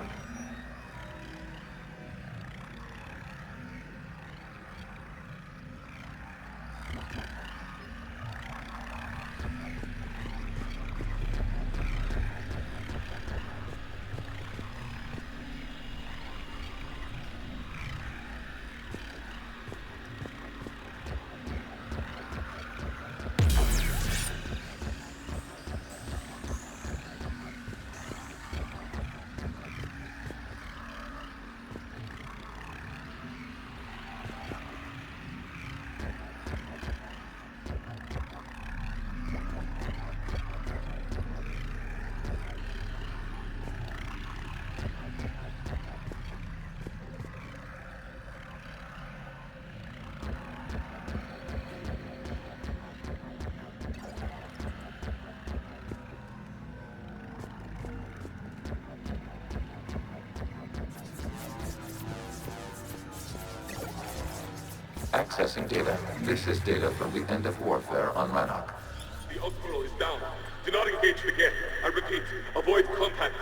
Accessing data. This is data from the end of warfare on Rannoch. The Outpool is down. Do not engage the Geth. I repeat, avoid contact.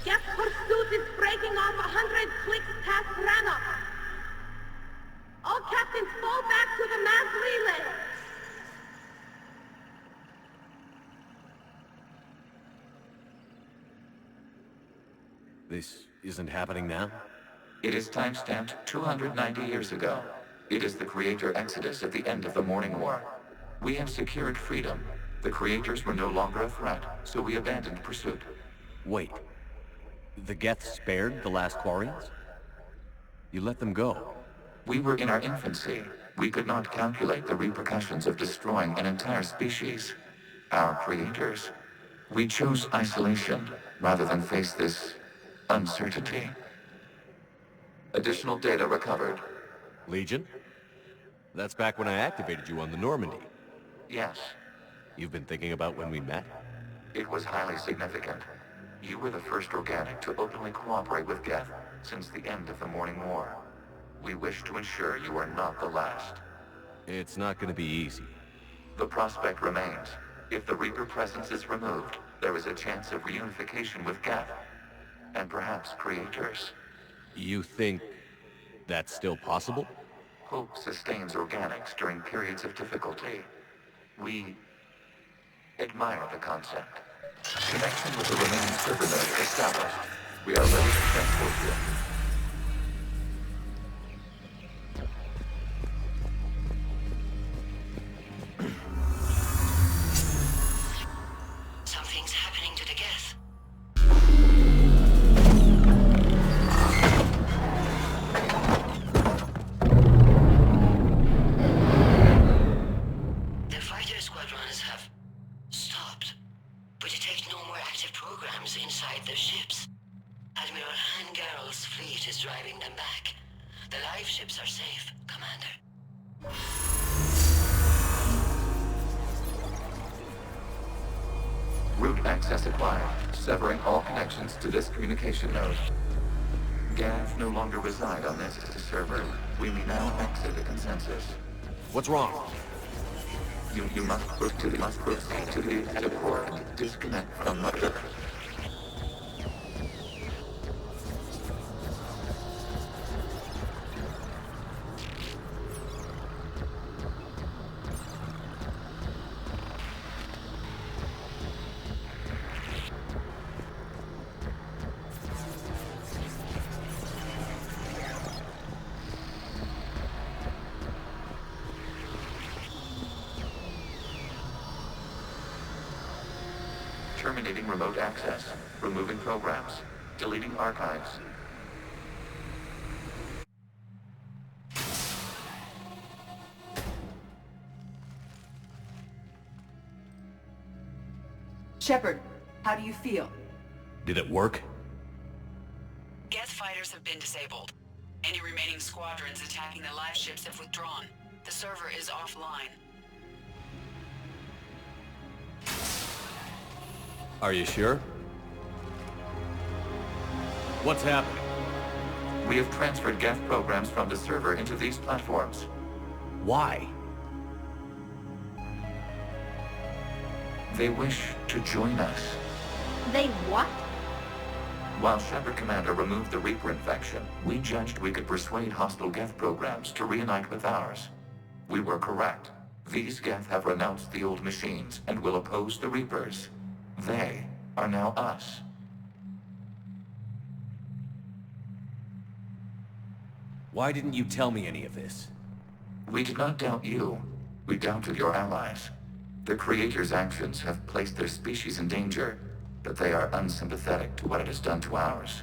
Geth pursuit is breaking off 100 clicks past Rannoch. All captains fall back to the mass relay. This isn't happening now? It is timestamped 290 years ago. It is the Creator Exodus at the end of the Morning War. We have secured freedom. The Creators were no longer a threat, so we abandoned pursuit. Wait. The Geth spared the last Quarians? You let them go? We were in our infancy. We could not calculate the repercussions of destroying an entire species. Our creators. We chose isolation rather than face this uncertainty. Additional data recovered. Legion? That's back when I activated you on the Normandy. Yes. You've been thinking about when we met? It was highly significant. You were the first organic to openly cooperate with Geth since the end of the Morning War. We wish to ensure you are not the last. It's not going to be easy. The prospect remains. If the Reaper presence is removed, there is a chance of reunification with Geth. And perhaps creators. You think that's still possible? Hope sustains organics during periods of difficulty. We admire the concept. Connection with the remaining server nodes established. We are ready to transport you. Something's happening to the Geth. The fighter squadrons have stopped, but detect no more active programs inside their ships. Admiral Hangarl's fleet is driving them back. The live ships are safe, Commander. Route access acquired, severing all connections to this communication node. Geth no longer reside on this server. We may now exit the consensus. What's wrong? You must proceed to the exit port. Disconnect from mother. Terminating remote access. Removing programs. Deleting archives. Shepard, how do you feel? Did it work? Geth fighters Generators have been disabled. Any remaining squadrons attacking the live ships have withdrawn. The server is offline. Are you sure? What's happening? We have transferred Geth programs from the server into these platforms. Why? They wish to join us. They what? While Shepard Commander removed the Reaper infection, we judged we could persuade hostile Geth programs to reunite with ours. We were correct. These Geth have renounced the old machines and will oppose the Reapers. They are now us. Why didn't you tell me any of this? We did not doubt you. We doubted your allies. The Creator's actions have placed their species in danger, but they are unsympathetic to what it has done to ours.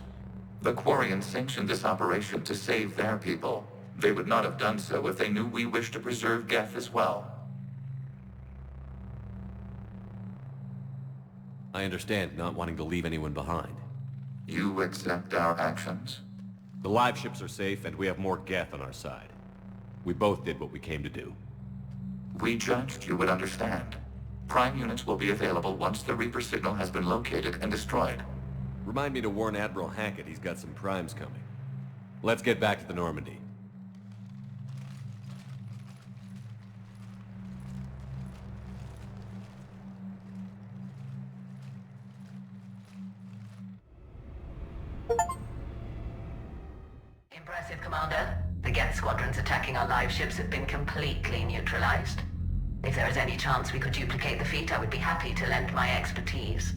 The Quarians sanctioned this operation to save their people. They would not have done so if they knew we wished to preserve Geth as well. I understand not wanting to leave anyone behind. You accept our actions? The live ships are safe, and we have more Geth on our side. We both did what we came to do. We judged you would understand. Prime units will be available once the Reaper signal has been located and destroyed. Remind me to warn Admiral Hackett he's got some primes coming. Let's get back to the Normandy. Impressive, Commander. The Geth squadrons attacking our live ships have been completely neutralized. If there is any chance we could duplicate the feat, I would be happy to lend my expertise.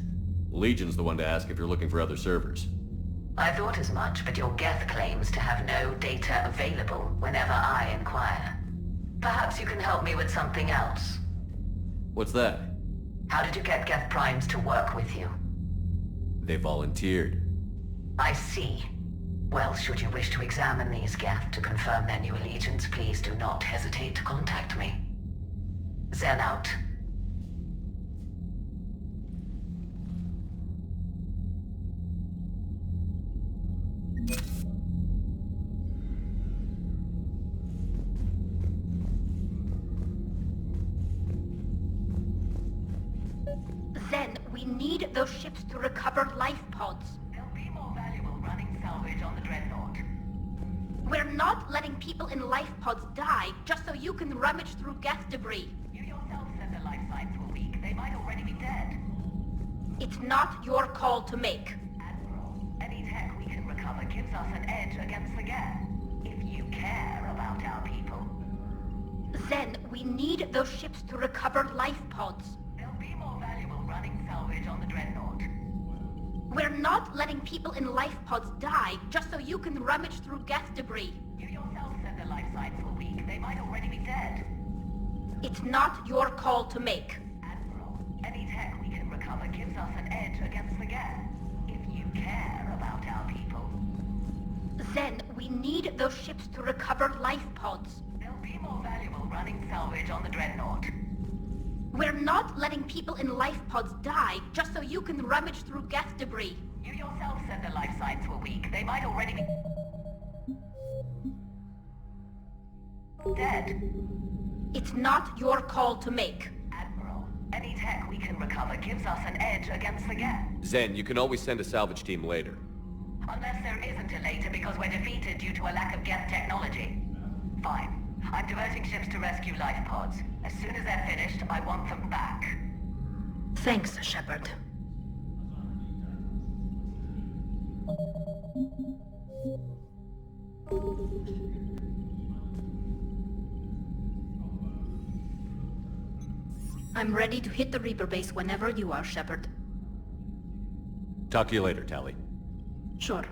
Legion's the one to ask if you're looking for other servers. I thought as much, but your Geth claims to have no data available whenever I inquire. Perhaps you can help me with something else. What's that? How did you get Geth primes to work with you? They volunteered. I see. Well, should you wish to examine these Geth to confirm their new allegiance, please do not hesitate to contact me. Zen out. Zen, we need those ships to recover life pods. They'll be more valuable running salvage on the Dreadnought. We're not letting people in life pods die just so you can rummage through Geth debris. You yourself said their life signs were weak. They might already be dead. It's not your call to make. Admiral, any tech we can recover gives us an edge against the Geth. If you care about our people. Zen, we need those ships to recover life pods. They'll be more valuable running salvage on the Dreadnought. We're not letting people in life pods die just so you can rummage through Geth debris. You yourself said their life signs were weak. They might already be dead. It's not your call to make. Admiral, any tech we can recover gives us an edge against the Geth. If you care about our people. Zen, we need those ships to recover life pods. They'll be more valuable running salvage on the Dreadnought. We're not letting people in life pods die just so you can rummage through Geth debris. You yourself said their life signs were weak. They might already be dead. It's not your call to make. Admiral, any tech we can recover gives us an edge against the Geth. Zen, you can always send a salvage team later. Unless there isn't a later because we're defeated due to a lack of Geth technology. Fine. I'm diverting ships to rescue life pods. As soon as they're finished, I want them back. Thanks, Shepard. I'm ready to hit the Reaper base whenever you are, Shepard. Talk to you later, Tally. Sure.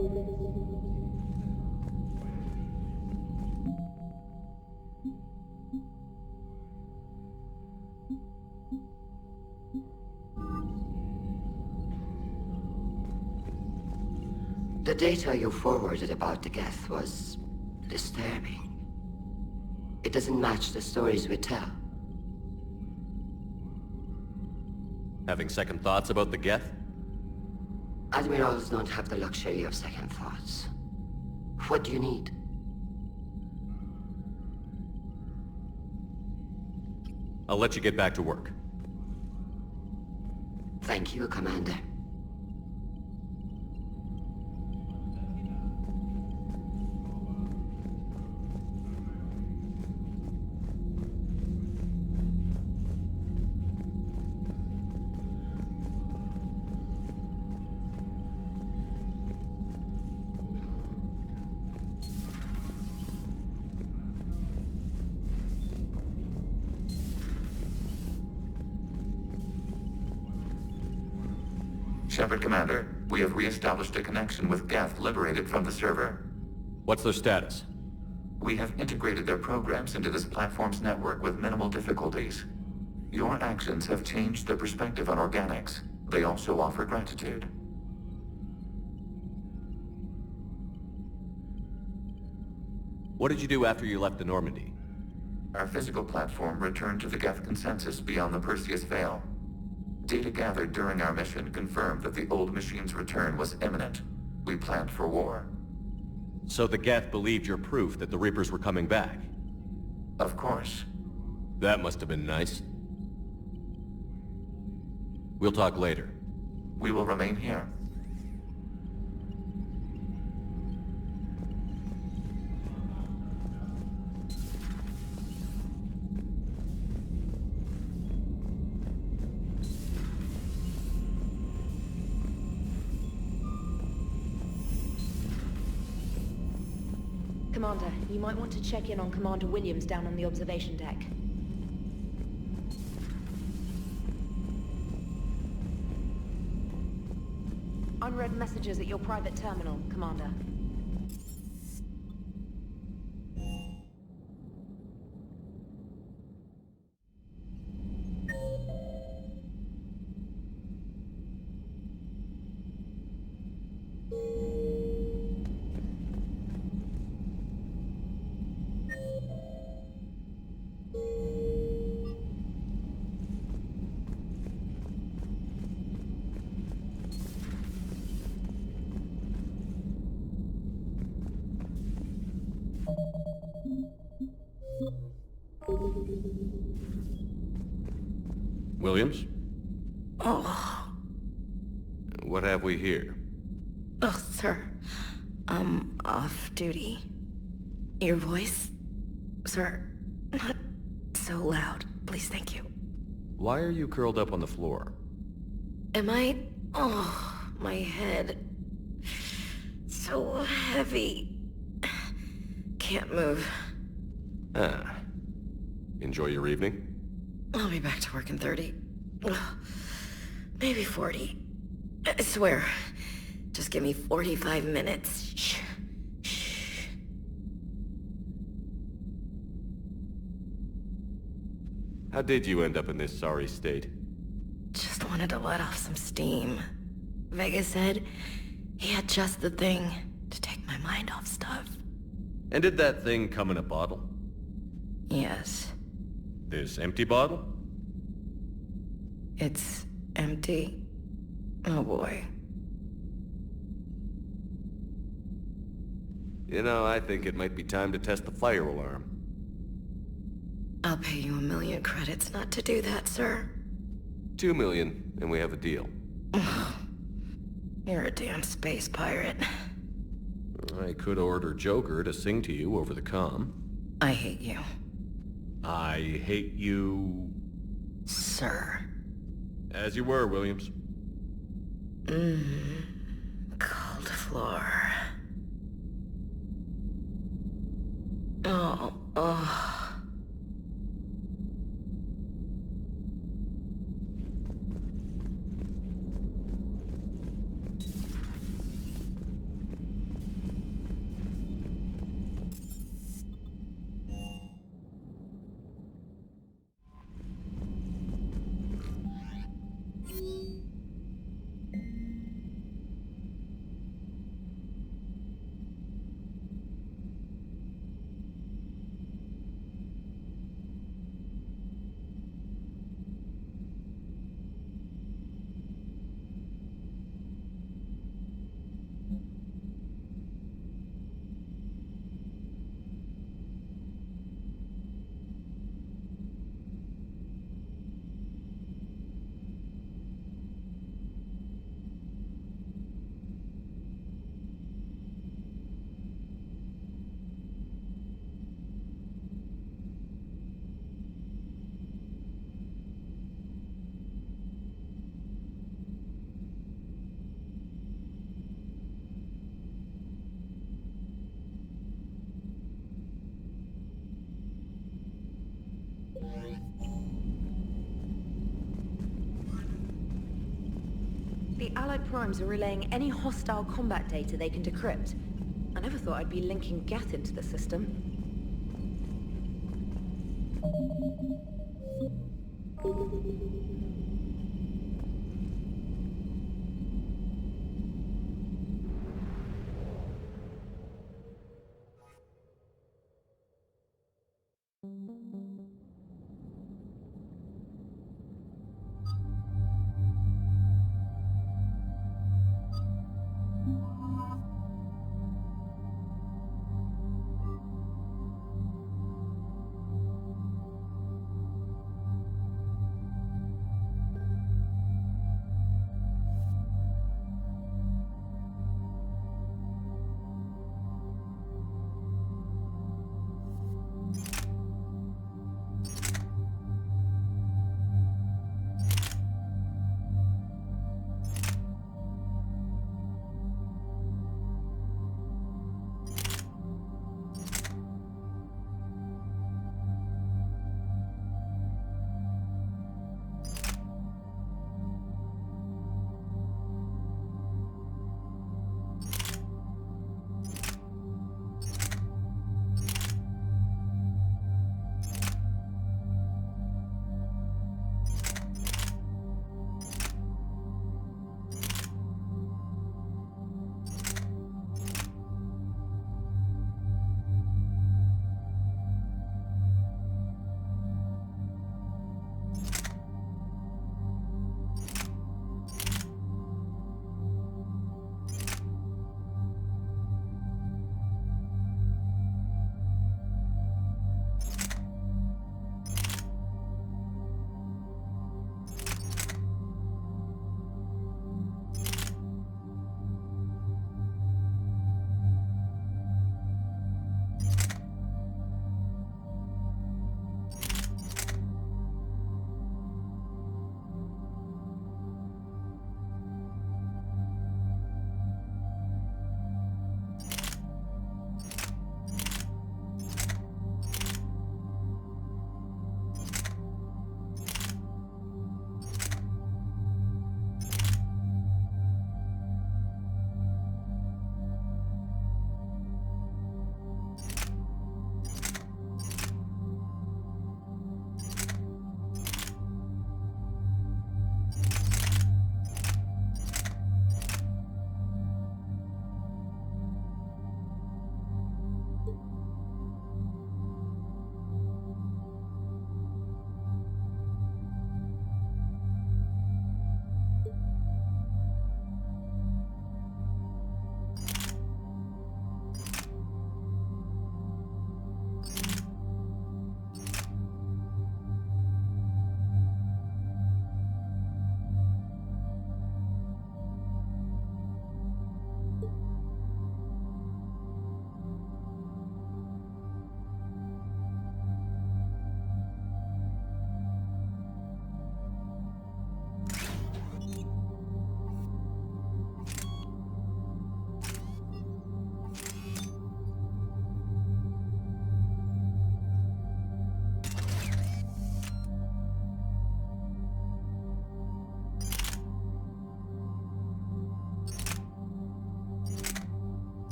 The data you forwarded about the Geth was disturbing. It doesn't match the stories we tell. Having second thoughts about the Geth? Admirals don't have the luxury of second thoughts. What do you need? I'll let you get back to work. Thank you, Commander. Shepard, Commander, we have re-established a connection with Geth liberated from the server. What's their status? We have integrated their programs into this platform's network with minimal difficulties. Your actions have changed their perspective on organics. They also offer gratitude. What did you do after you left the Normandy? Our physical platform returned to the Geth consensus beyond the Perseus Veil. Data gathered during our mission confirmed that the old machine's return was imminent. We planned for war. So the Geth believed your proof that the Reapers were coming back? Of course. That must have been nice. We'll talk later. We will remain here. Commander, you might want to check in on Commander Williams down on the observation deck. Unread messages at your private terminal, Commander. Williams? Oh. What have we here? Oh, sir. I'm off duty. Your voice? Sir, not so loud. Please, thank you. Why are you curled up on the floor? Am I? Oh, my head. So heavy. Can't move. Ah. Enjoy your evening? I'll be back to work in 30. Ugh, maybe 40. I swear. Just give me 45 minutes. Shh. Shh. How did you end up in this sorry state? Just wanted to let off some steam. Vega said he had just the thing to take my mind off stuff. And did that thing come in a bottle? Yes. This empty bottle? It's empty. Oh boy. You know, I think it might be time to test the fire alarm. I'll pay you 1 million credits not to do that, sir. 2 million, and we have a deal. You're a damn space pirate. I could order Joker to sing to you over the comm. I hate you. I hate you... Sir. As you were, Williams. Cold floor. Oh. The Allied Primes are relaying any hostile combat data they can decrypt. I never thought I'd be linking Geth into the system.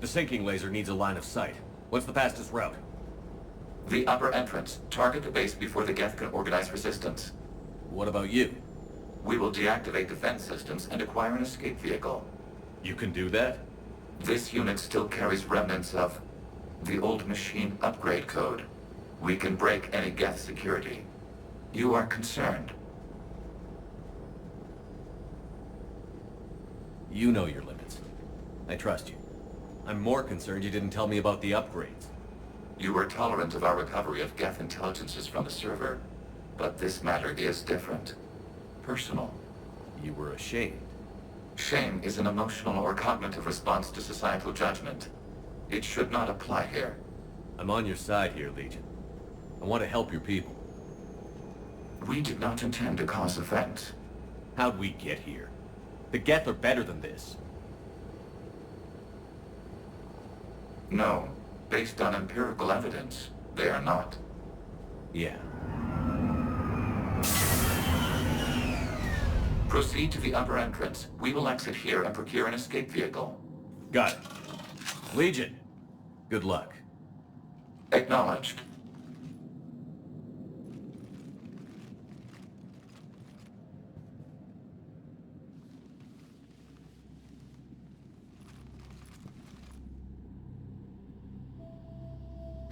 The sinking laser needs a line of sight. What's the fastest route? The upper entrance. Target the base before the Geth can organize resistance. What about you? We will deactivate defense systems and acquire an escape vehicle. You can do that? This unit still carries remnants of the old machine upgrade code. We can break any Geth security. You are concerned. You know your limits. I trust you. I'm more concerned you didn't tell me about the upgrades. You were tolerant of our recovery of Geth intelligences from the server, but this matter is different. Personal. You were ashamed. Shame is an emotional or cognitive response to societal judgment. It should not apply here. I'm on your side here, Legion. I want to help your people. We did not intend to cause offense. How'd we get here? The Geth are better than this. No. Based on empirical evidence, they are not. Yeah. Proceed to the upper entrance. We will exit here and procure an escape vehicle. Got it. Legion, good luck. Acknowledged.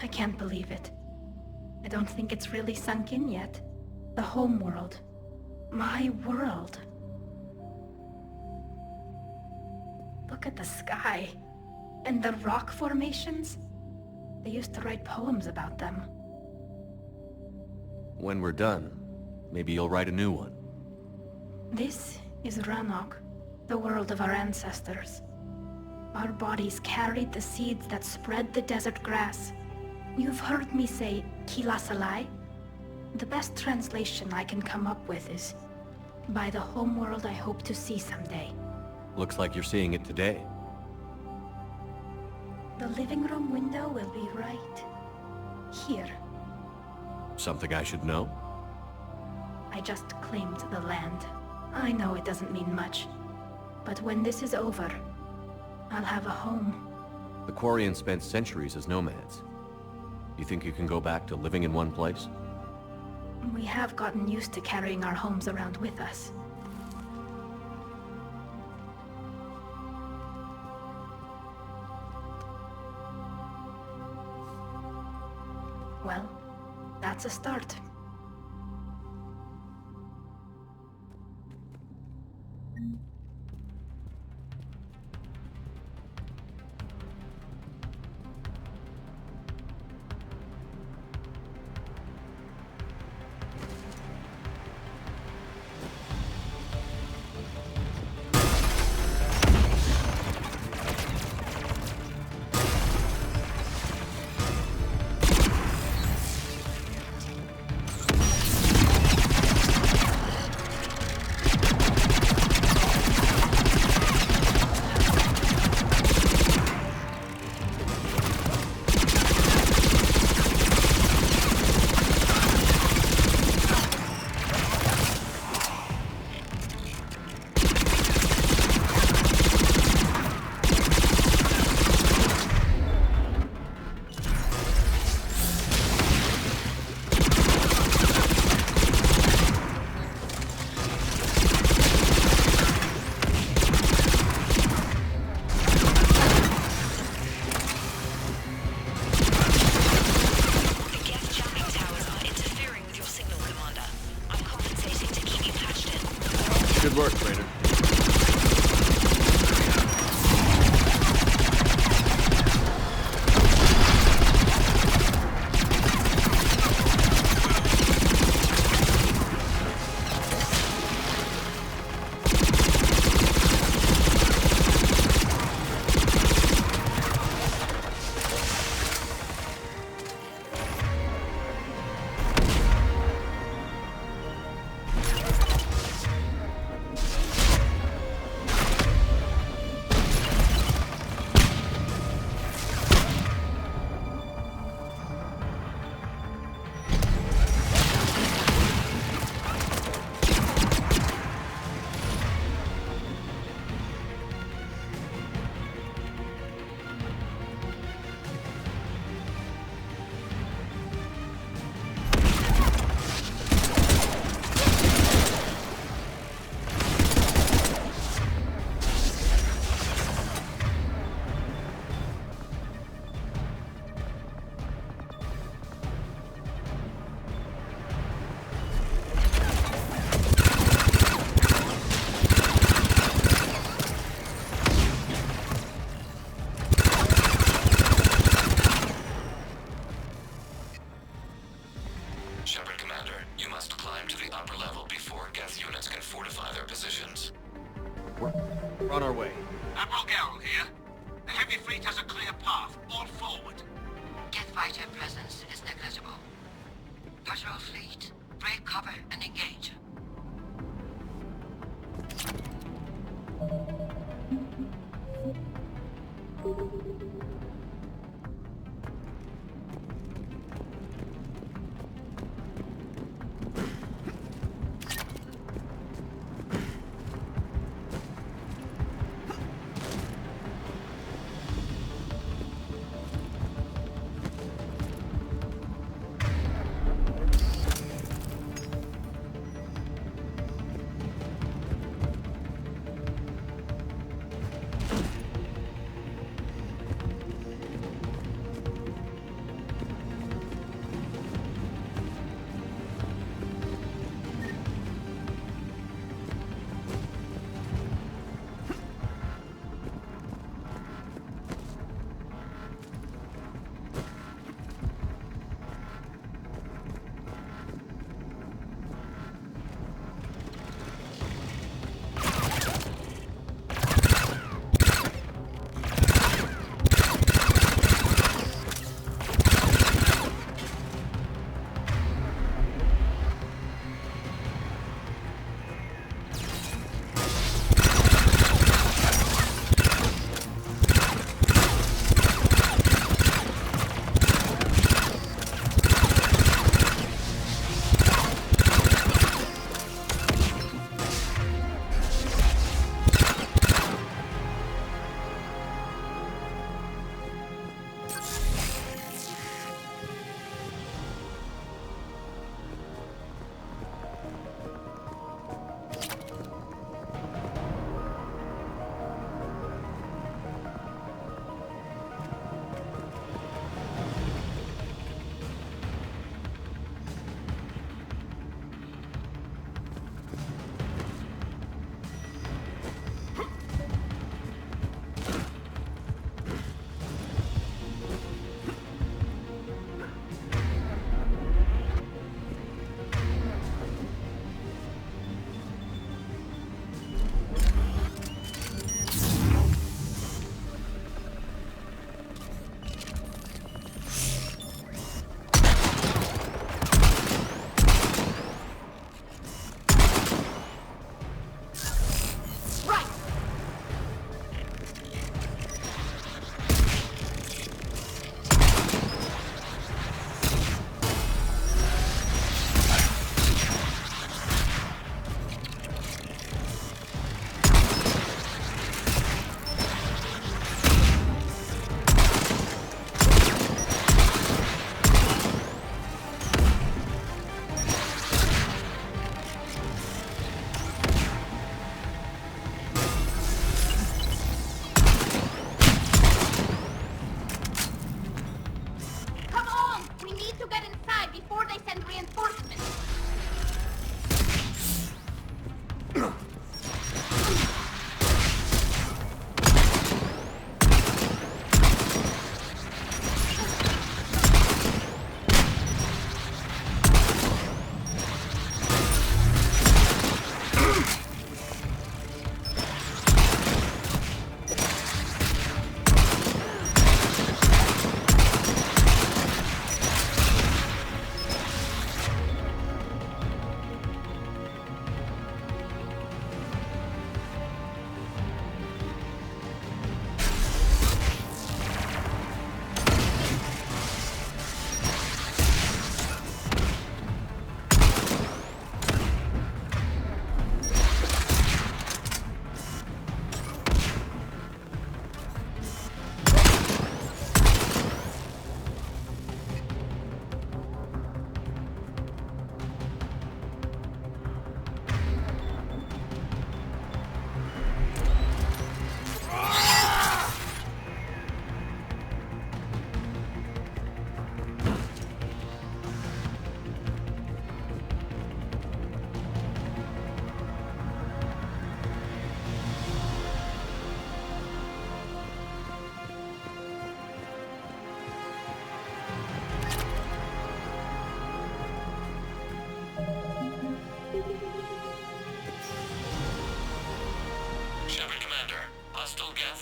I can't believe it. I don't think it's really sunk in yet. The home world. My world. Look at the sky. And the rock formations. They used to write poems about them. When we're done, maybe you'll write a new one. This is Ranok, the world of our ancestors. Our bodies carried the seeds that spread the desert grass. You've heard me say Kilasalai? The best translation I can come up with is, by the homeworld I hope to see someday. Looks like you're seeing it today. The living room window will be right here. Something I should know? I just claimed the land. I know it doesn't mean much, but when this is over, I'll have a home. The Quarians spent centuries as nomads. You think you can go back to living in one place? We have gotten used to carrying our homes around with us. Well, that's a start. Good work, Trader. We're on our way. Admiral Gerrel here. The heavy fleet has a clear path. All forward. Geth fighter presence is negligible. Patrol fleet, break cover and engage.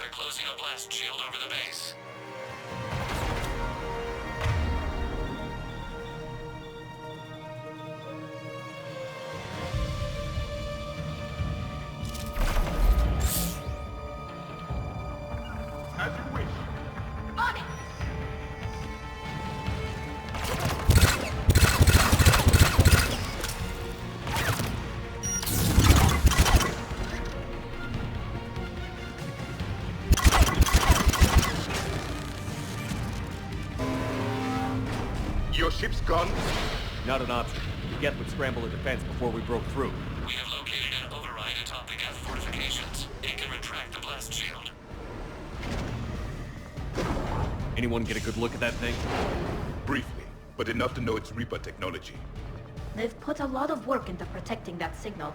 Geth are closing a blast shield over the base. As you wish. On it! Your ship's gone? Not an option. Geth would scramble a defense before we broke through. We have located an override atop the Geth fortifications. It can retract the blast shield. Anyone get a good look at that thing? Briefly, but enough to know it's Reaper technology. They've put a lot of work into protecting that signal.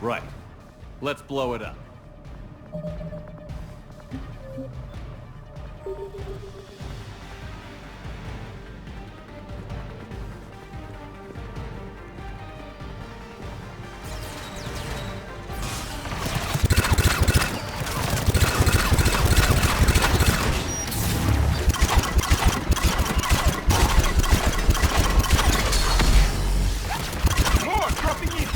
Right. Let's blow it up. More dropping in!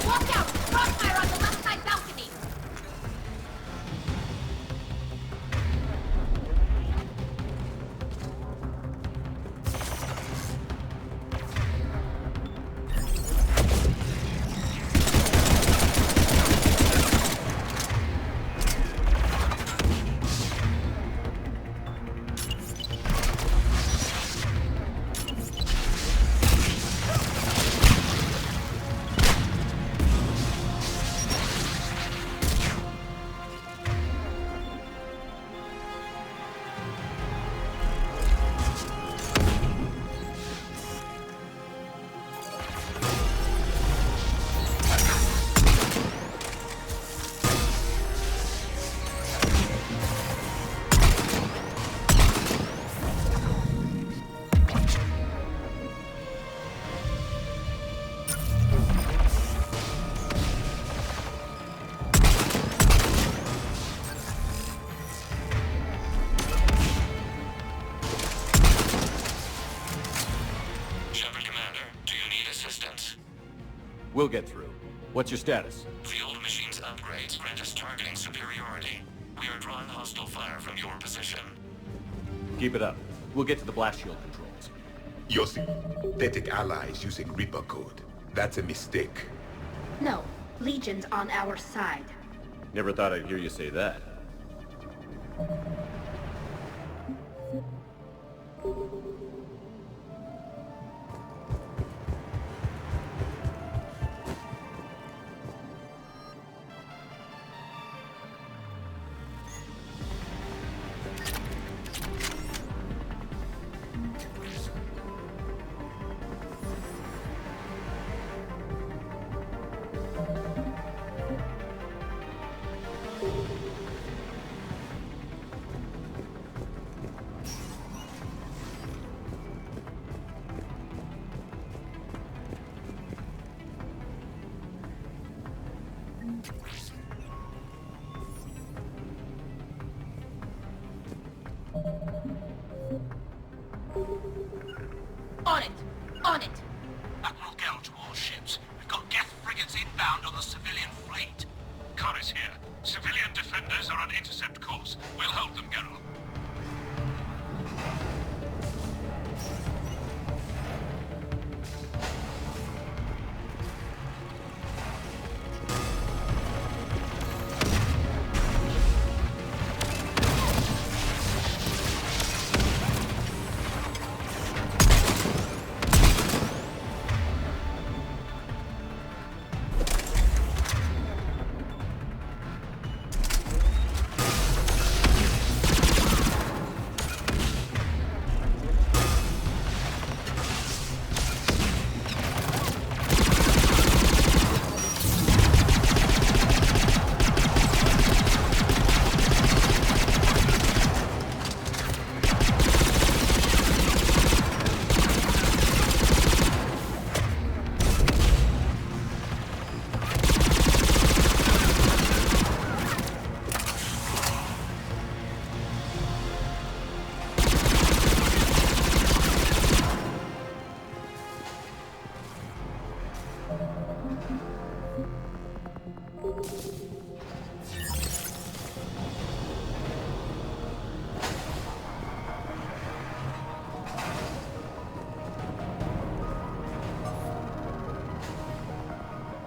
Watch out! Crossfire on the left side balcony! Shepard Commander, do you need assistance? We'll get through. What's your status? The old machine's upgrades grant us targeting superiority. We are drawing hostile fire from your position. Keep it up. We'll get to the blast shield controls. Your synthetic allies using Reaper code. That's a mistake. No, Legion's on our side. Never thought I'd hear you say that. On it! On it! Admiral Gell to all ships. We've got Geth frigates inbound on the civilian fleet. Kara's here. Civilian defenders are on intercept course. We'll hold them, Geralt.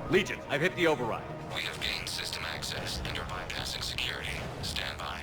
Legion, I've hit the override. We have gained system access and are bypassing security. Stand by.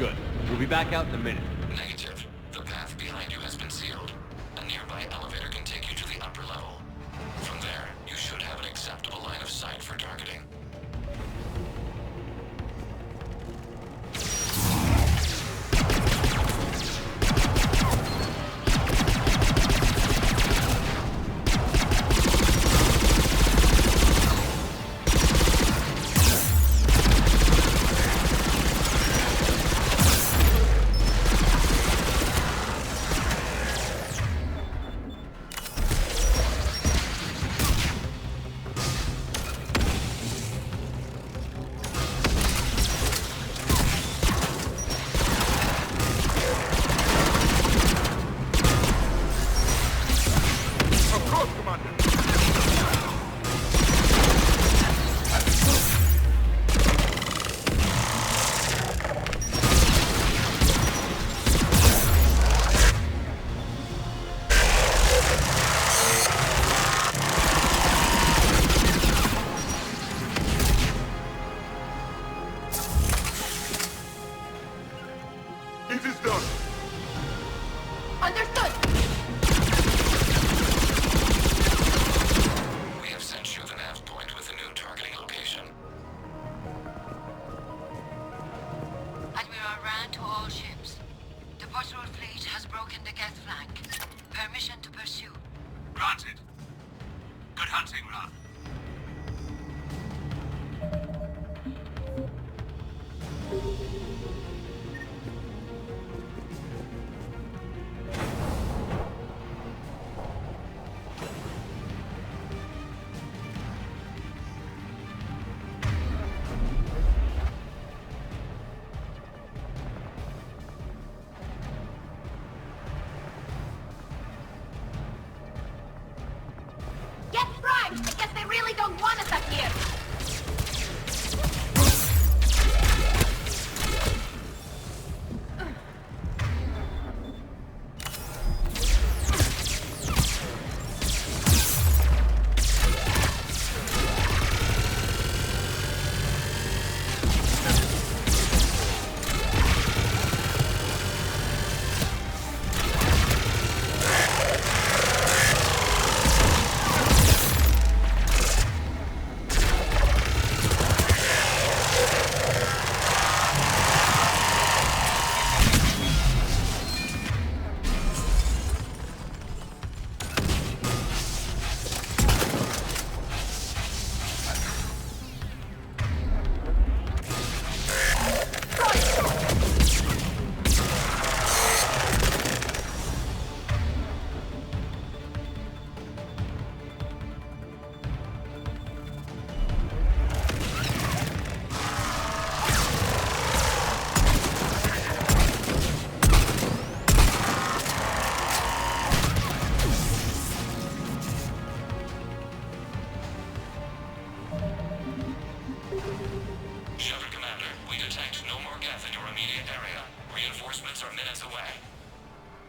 Good. We'll be back out in a minute. Negative. The path behind you has been sealed. A nearby elevator can take you to the upper level. From there, you should have an acceptable line of sight for targeting.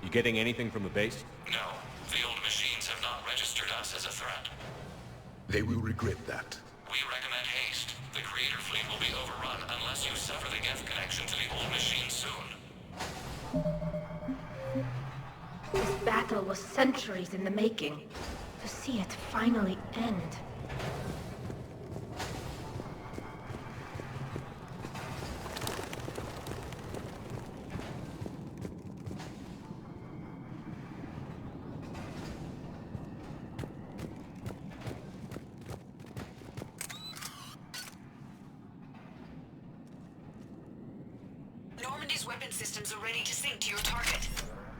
You getting anything from the base? No. The old machines have not registered us as a threat. They will regret that. We recommend haste. The Creator fleet will be overrun unless you sever the Geth connection to the old machine soon. This battle was centuries in the making. To see it finally end. Normandy's weapon systems are ready to sync to your target.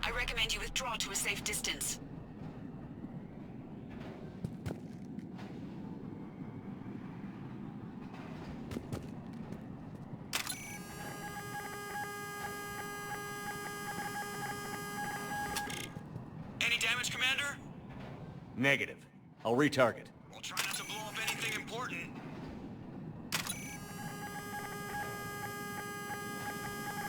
I recommend you withdraw to a safe distance. Any damage, Commander? Negative. I'll retarget. We'll try not to blow up anything important.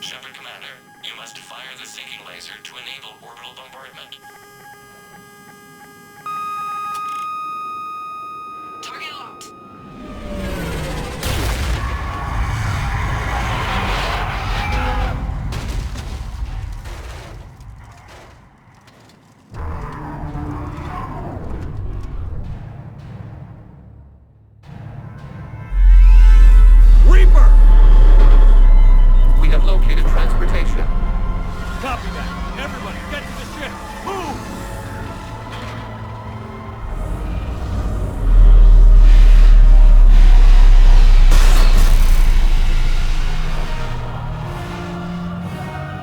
Shepard Commander, you must fire the sinking laser to enable orbital bombardment. Target locked. Reaper! We have located transportation. Copy that. Everybody, get to the ship. Move!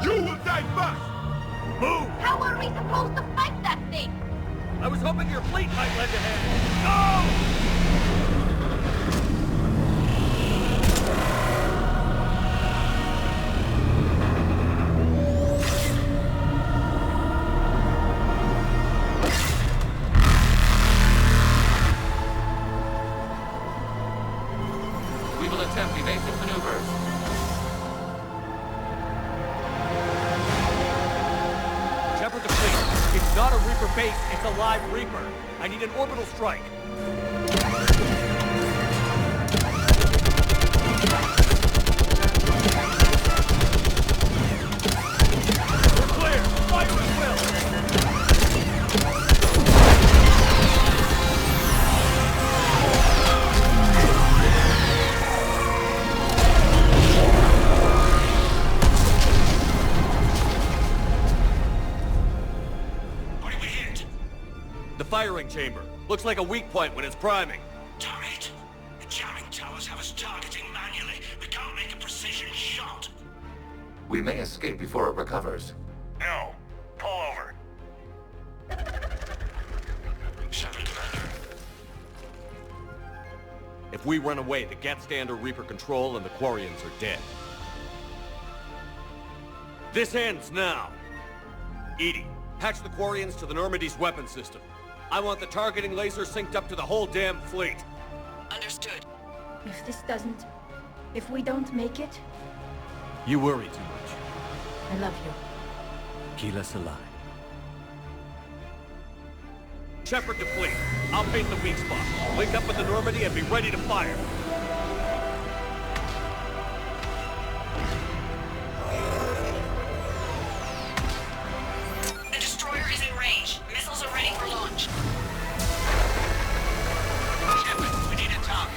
You will die first! Move! How are we supposed to fight that thing? I was hoping your fleet might lend a hand. Go! We will attempt evasive maneuvers. Shepard the fleet. It's not a Reaper base, it's a live Reaper. I need an orbital strike. We're clear. Fire at will. What did we hit? The firing chamber. Looks like a weak point when it's priming. Damn it! The jamming towers have us targeting manually. We can't make a precision shot. We may escape before it recovers. No. Pull over. Shepard Commander. If we run away, the Geth stay under Reaper control and the Quarians are dead. This ends now. Edie, patch the Quarians to the Normandy's weapon system. I want the targeting laser synced up to the whole damn fleet. Understood. If this doesn't... If we don't make it, You worry too much. I love you. Keep us alive. Shepard to fleet. I'll paint the weak spot. Link up with the Normandy and be ready to fire. The destroyer is in range. Missiles are ready for launch. Shepard, we need a target.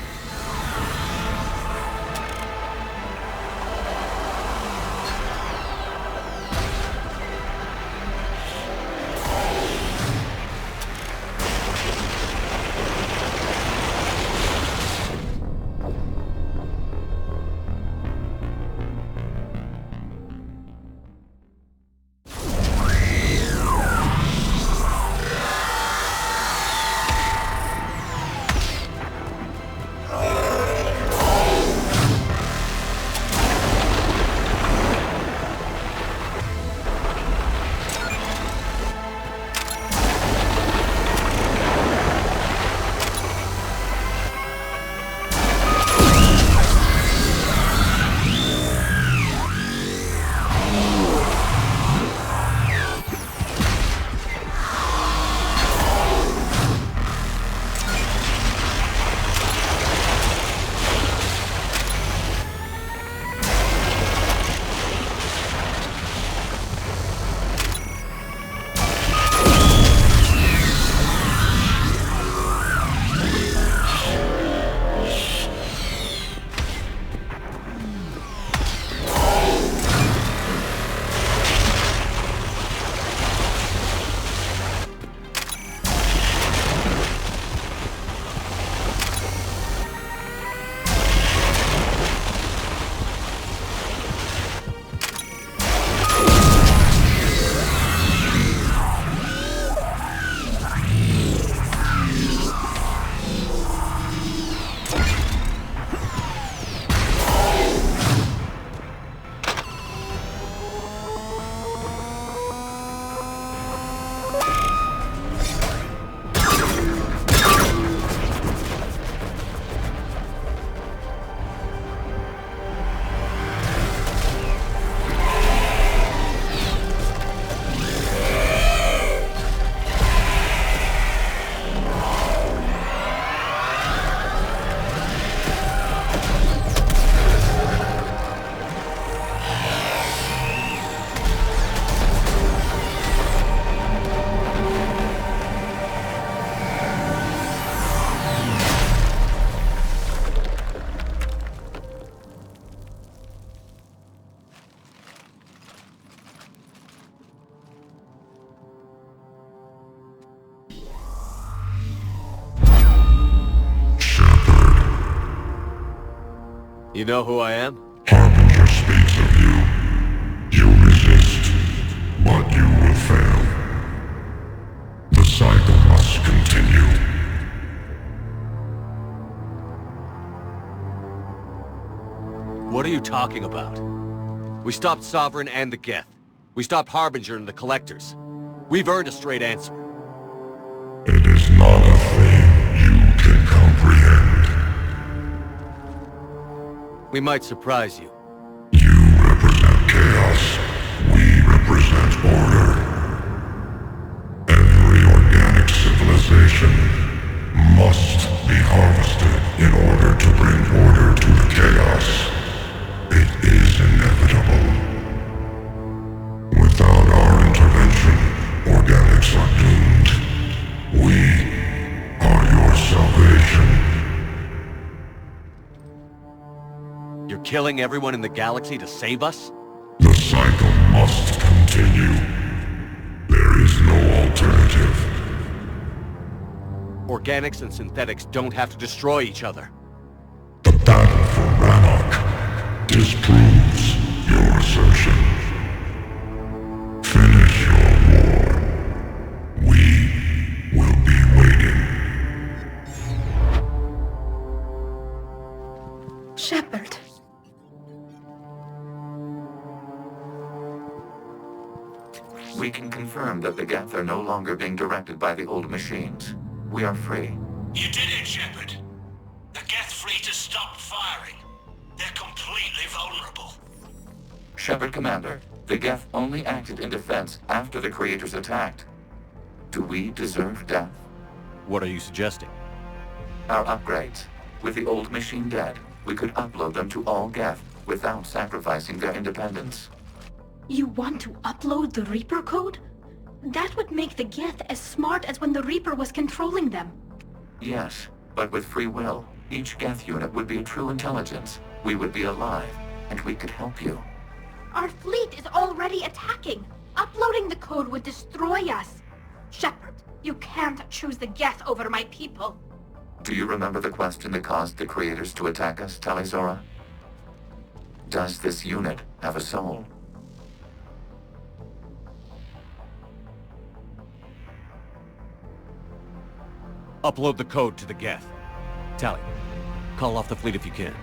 You know who I am? Harbinger speaks of you. You resist, but you will fail. The cycle must continue. What are you talking about? We stopped Sovereign and the Geth. We stopped Harbinger and the Collectors. We've earned a straight answer. It is not a thing you can comprehend. We might surprise you. You represent chaos. We represent order. Every organic civilization must be harvested in order to bring order to the chaos. It is inevitable. Without our intervention, organics are doomed. We are your salvation. You're killing everyone in the galaxy to save us? The cycle must continue. There is no alternative. Organics and synthetics don't have to destroy each other. The battle for Rannoch disproves your assertion. Finish your war. We will be waiting. Shepard. We can confirm that the Geth are no longer being directed by the old machines. We are free. You did it, Shepard. The Geth fleet has stopped firing. They're completely vulnerable. Shepard Commander, the Geth only acted in defense after the Creators attacked. Do we deserve death? What are you suggesting? Our upgrades. With the old machine dead, we could upload them to all Geth without sacrificing their independence. You want to upload the Reaper code? That would make the Geth as smart as when the Reaper was controlling them. Yes, but with free will, each Geth unit would be a true intelligence. We would be alive, and we could help you. Our fleet is already attacking. Uploading the code would destroy us. Shepard, you can't choose the Geth over my people. Do you remember the question that caused the Creators to attack us, Talizora? Does this unit have a soul? Upload the code to the Geth. Tally, call off the fleet if you can.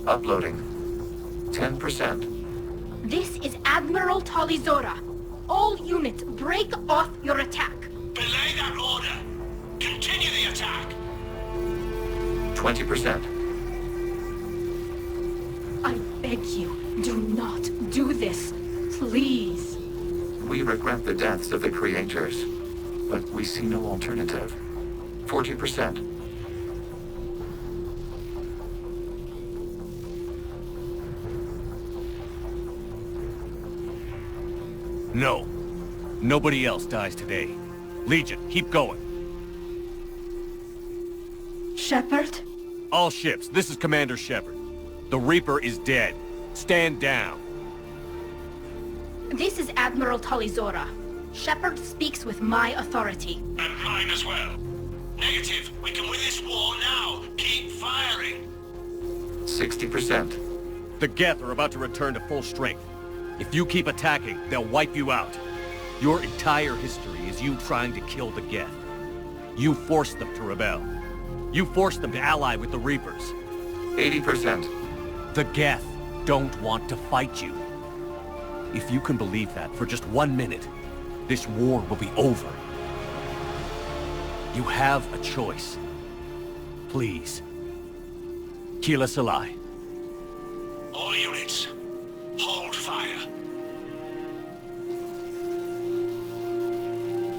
Uploading. 10%. This is Admiral Talizora. All units, break off your attack. Belay that order. Continue the attack. 20%. I beg you, do not do this. Please. We regret the deaths of the Creators, but we see no alternative. 40%. No. Nobody else dies today. Legion, keep going. Shepard? All ships, this is Commander Shepard. The Reaper is dead. Stand down. This is Admiral Talizora. Shepard speaks with my authority. And mine as well. Negative. We can win this war now. Keep firing. 60%. The Geth are about to return to full strength. If you keep attacking, they'll wipe you out. Your entire history is you trying to kill the Geth. You forced them to rebel. You forced them to ally with the Reapers. 80%. The Geth don't want to fight you. If you can believe that for just 1 minute, this war will be over. You have a choice. Please. Keela Salai. All units, hold fire.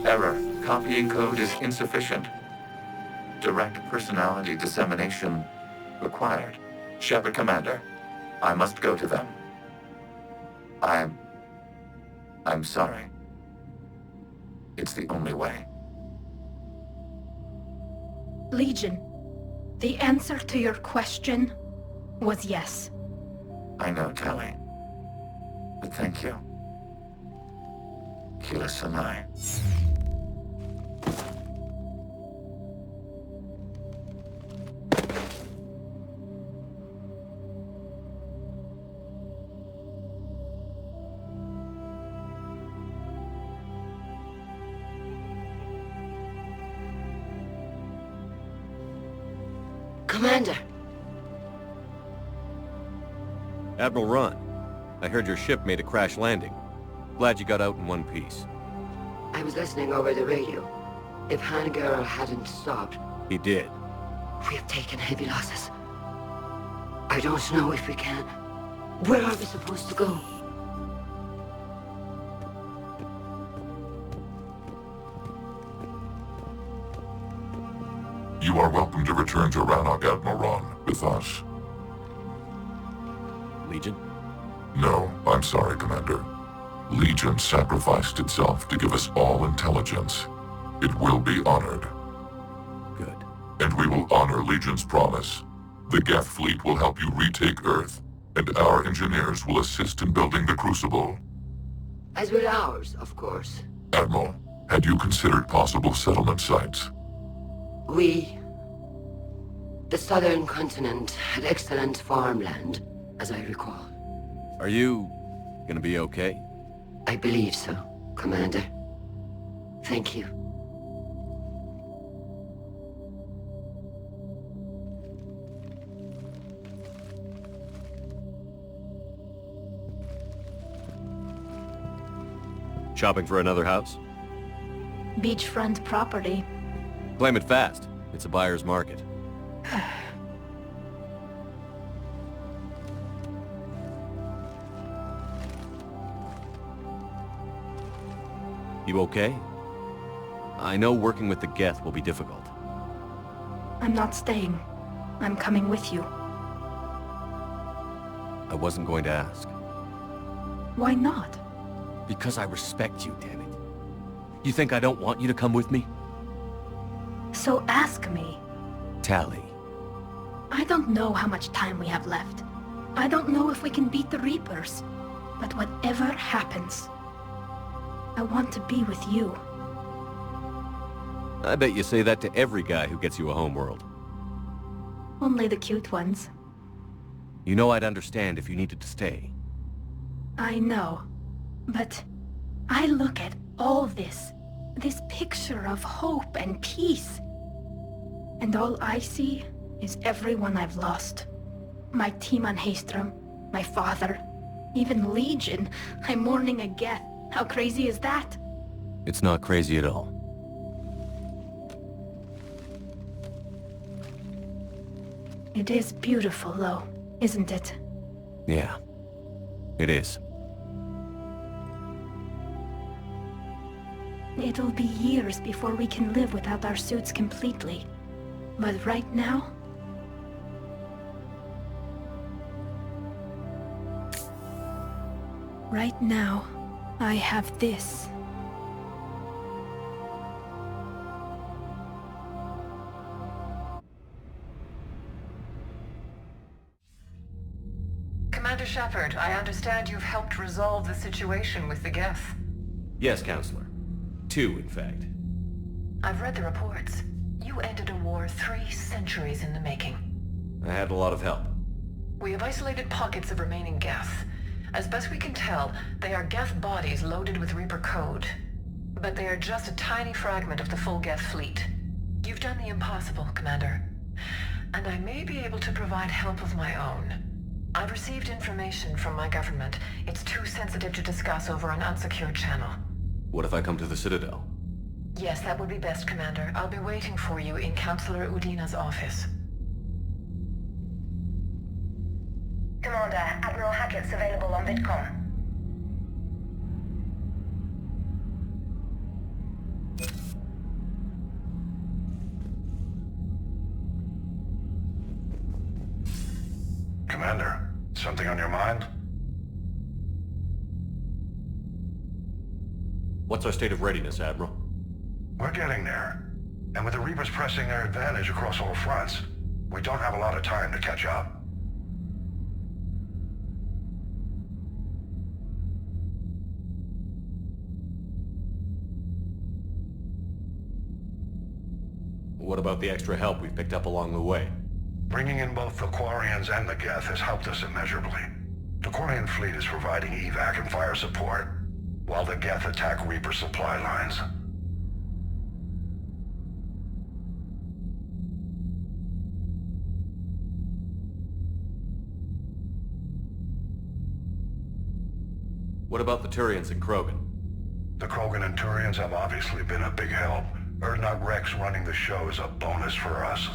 Error. Copying code is insufficient. Direct personality dissemination required. Shepard Commander, I must go to them. I'm sorry. It's the only way. Legion, the answer to your question was yes. I know, Tali. But thank you. Keela Sanai. Commander! Admiral Ron, I heard your ship made a crash landing. Glad you got out in one piece. I was listening over the radio. If Hangara hadn't stopped... He did. We have taken heavy losses. I don't know if we can... Where are we supposed to go? You are welcome to return to Rannoch, Admiral Ron, with us. Legion? No, I'm sorry, Commander. Legion sacrificed itself to give us all intelligence. It will be honored. Good. And we will honor Legion's promise. The Geth fleet will help you retake Earth, and our engineers will assist in building the Crucible. As will ours, of course. Admiral, had you considered possible settlement sites? The southern continent had excellent farmland, as I recall. Are you gonna be okay? I believe so, Commander. Thank you. Shopping for another house? Beachfront property. Claim it fast. It's a buyer's market. You okay? I know working with the Geth will be difficult. I'm not staying. I'm coming with you. I wasn't going to ask. Why not? Because I respect you, damn it. You think I don't want you to come with me? So ask me. Tally. I don't know how much time we have left. I don't know if we can beat the Reapers. But whatever happens, I want to be with you. I bet you say that to every guy who gets you a homeworld. Only the cute ones. You know I'd understand if you needed to stay. I know. But I look at all this picture of hope and peace. And all I see is everyone I've lost. My team on Haestrom, my father, even Legion. I'm mourning a Geth. How crazy is that? It's not crazy at all. It is beautiful, though, isn't it? Yeah, it is. It'll be years before we can live without our suits completely. But right now... Right now, I have this. Commander Shepard, I understand you've helped resolve the situation with the Geth. Yes, Counselor. 2, in fact. I've read the reports. You ended a war 3 centuries in the making. I had a lot of help. We have isolated pockets of remaining Geth. As best we can tell, they are Geth bodies loaded with Reaper code. But they are just a tiny fragment of the full Geth fleet. You've done the impossible, Commander. And I may be able to provide help of my own. I've received information from my government. It's too sensitive to discuss over an unsecured channel. What if I come to the Citadel? Yes, that would be best, Commander. I'll be waiting for you in Councillor Udina's office. Commander, Admiral Hackett's available on VidCom. Commander, something on your mind? What's our state of readiness, Admiral? We're getting there. And with the Reapers pressing their advantage across all fronts, we don't have a lot of time to catch up. What about the extra help we've picked up along the way? Bringing in both the Quarians and the Geth has helped us immeasurably. The Quarian fleet is providing evac and fire support, while the Geth attack Reaper supply lines. What about the Turians and Krogan? The Krogan and Turians have obviously been a big help. Urdnot Rex running the show is a bonus for us.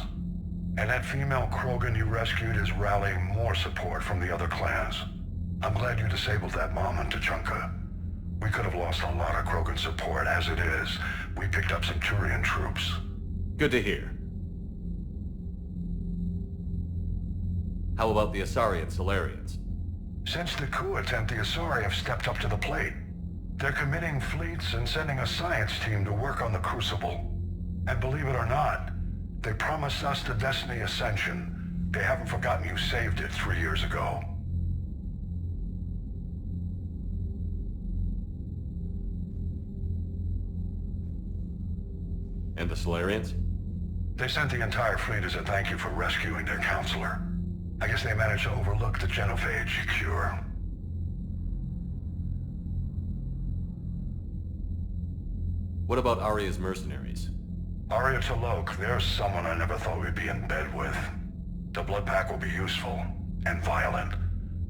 And that female Krogan you rescued is rallying more support from the other clans. I'm glad you disabled that mom in Tuchanka. We could have lost a lot of Krogan support as it is. We picked up some Turian troops. Good to hear. How about the Asari and Solarians? Since the coup attempt, the Asari have stepped up to the plate. They're committing fleets and sending a science team to work on the Crucible. And believe it or not, they promised us the Destiny Ascension. They haven't forgotten you saved it 3 years ago. And the Solarians? They sent the entire fleet as a thank you for rescuing their counselor. I guess they managed to overlook the genophage cure. What about Arya's mercenaries? Arya T'Loak, there's someone I never thought we'd be in bed with. The Blood Pack will be useful, and violent.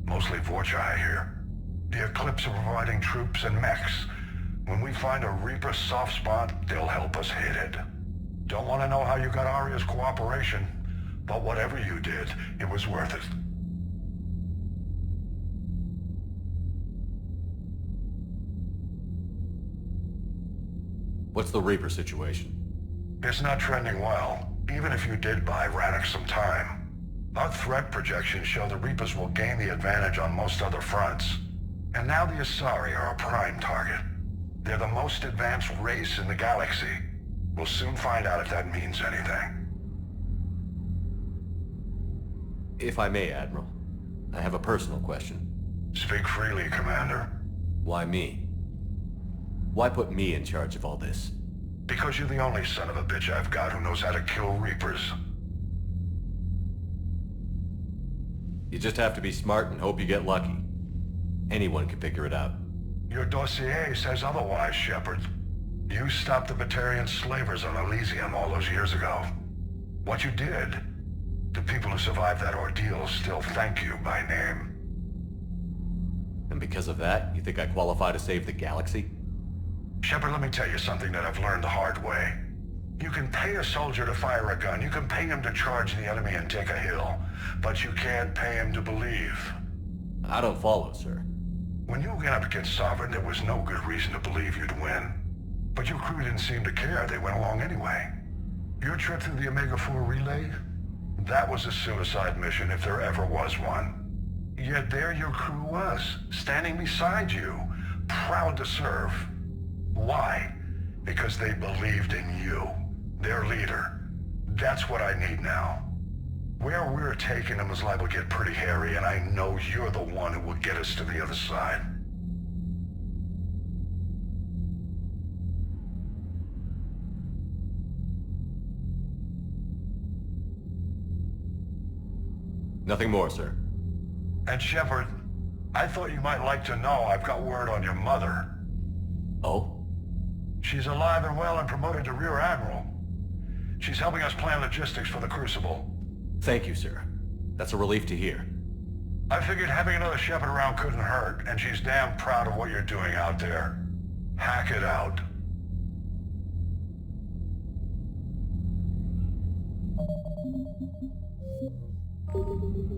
Mostly Vorcha, I hear. The Eclipse are providing troops and mechs. When we find a Reaper soft spot, they'll help us hit it. Don't want to know how you got Arya's cooperation, but whatever you did, it was worth it. What's the Reaper situation? It's not trending well, even if you did buy Radix some time. Our threat projections show the Reapers will gain the advantage on most other fronts. And now the Asari are a prime target. They're the most advanced race in the galaxy. We'll soon find out if that means anything. If I may, Admiral, I have a personal question. Speak freely, Commander. Why me? Why put me in charge of all this? Because you're the only son of a bitch I've got who knows how to kill Reapers. You just have to be smart and hope you get lucky. Anyone can figure it out. Your dossier says otherwise, Shepard. You stopped the Batarian slavers on Elysium all those years ago. What you did, the people who survived that ordeal still thank you by name. And because of that, you think I qualify to save the galaxy? Shepard, let me tell you something that I've learned the hard way. You can pay a soldier to fire a gun, you can pay him to charge the enemy and take a hill, but you can't pay him to believe. I don't follow, sir. When you went up against Sovereign, there was no good reason to believe you'd win. But your crew didn't seem to care, they went along anyway. Your trip through the Omega-4 relay? That was a suicide mission if there ever was one. Yet there your crew was, standing beside you, proud to serve. Why? Because they believed in you, their leader. That's what I need now. Where we're taking them is liable to get pretty hairy, and I know you're the one who will get us to the other side. Nothing more, sir. And Shepard, I thought you might like to know I've got word on your mother. Oh? She's alive and well and promoted to Rear Admiral. She's helping us plan logistics for the Crucible. Thank you, sir. That's a relief to hear. I figured having another Shepard around couldn't hurt, and she's damn proud of what you're doing out there. Hack it out. Thank you.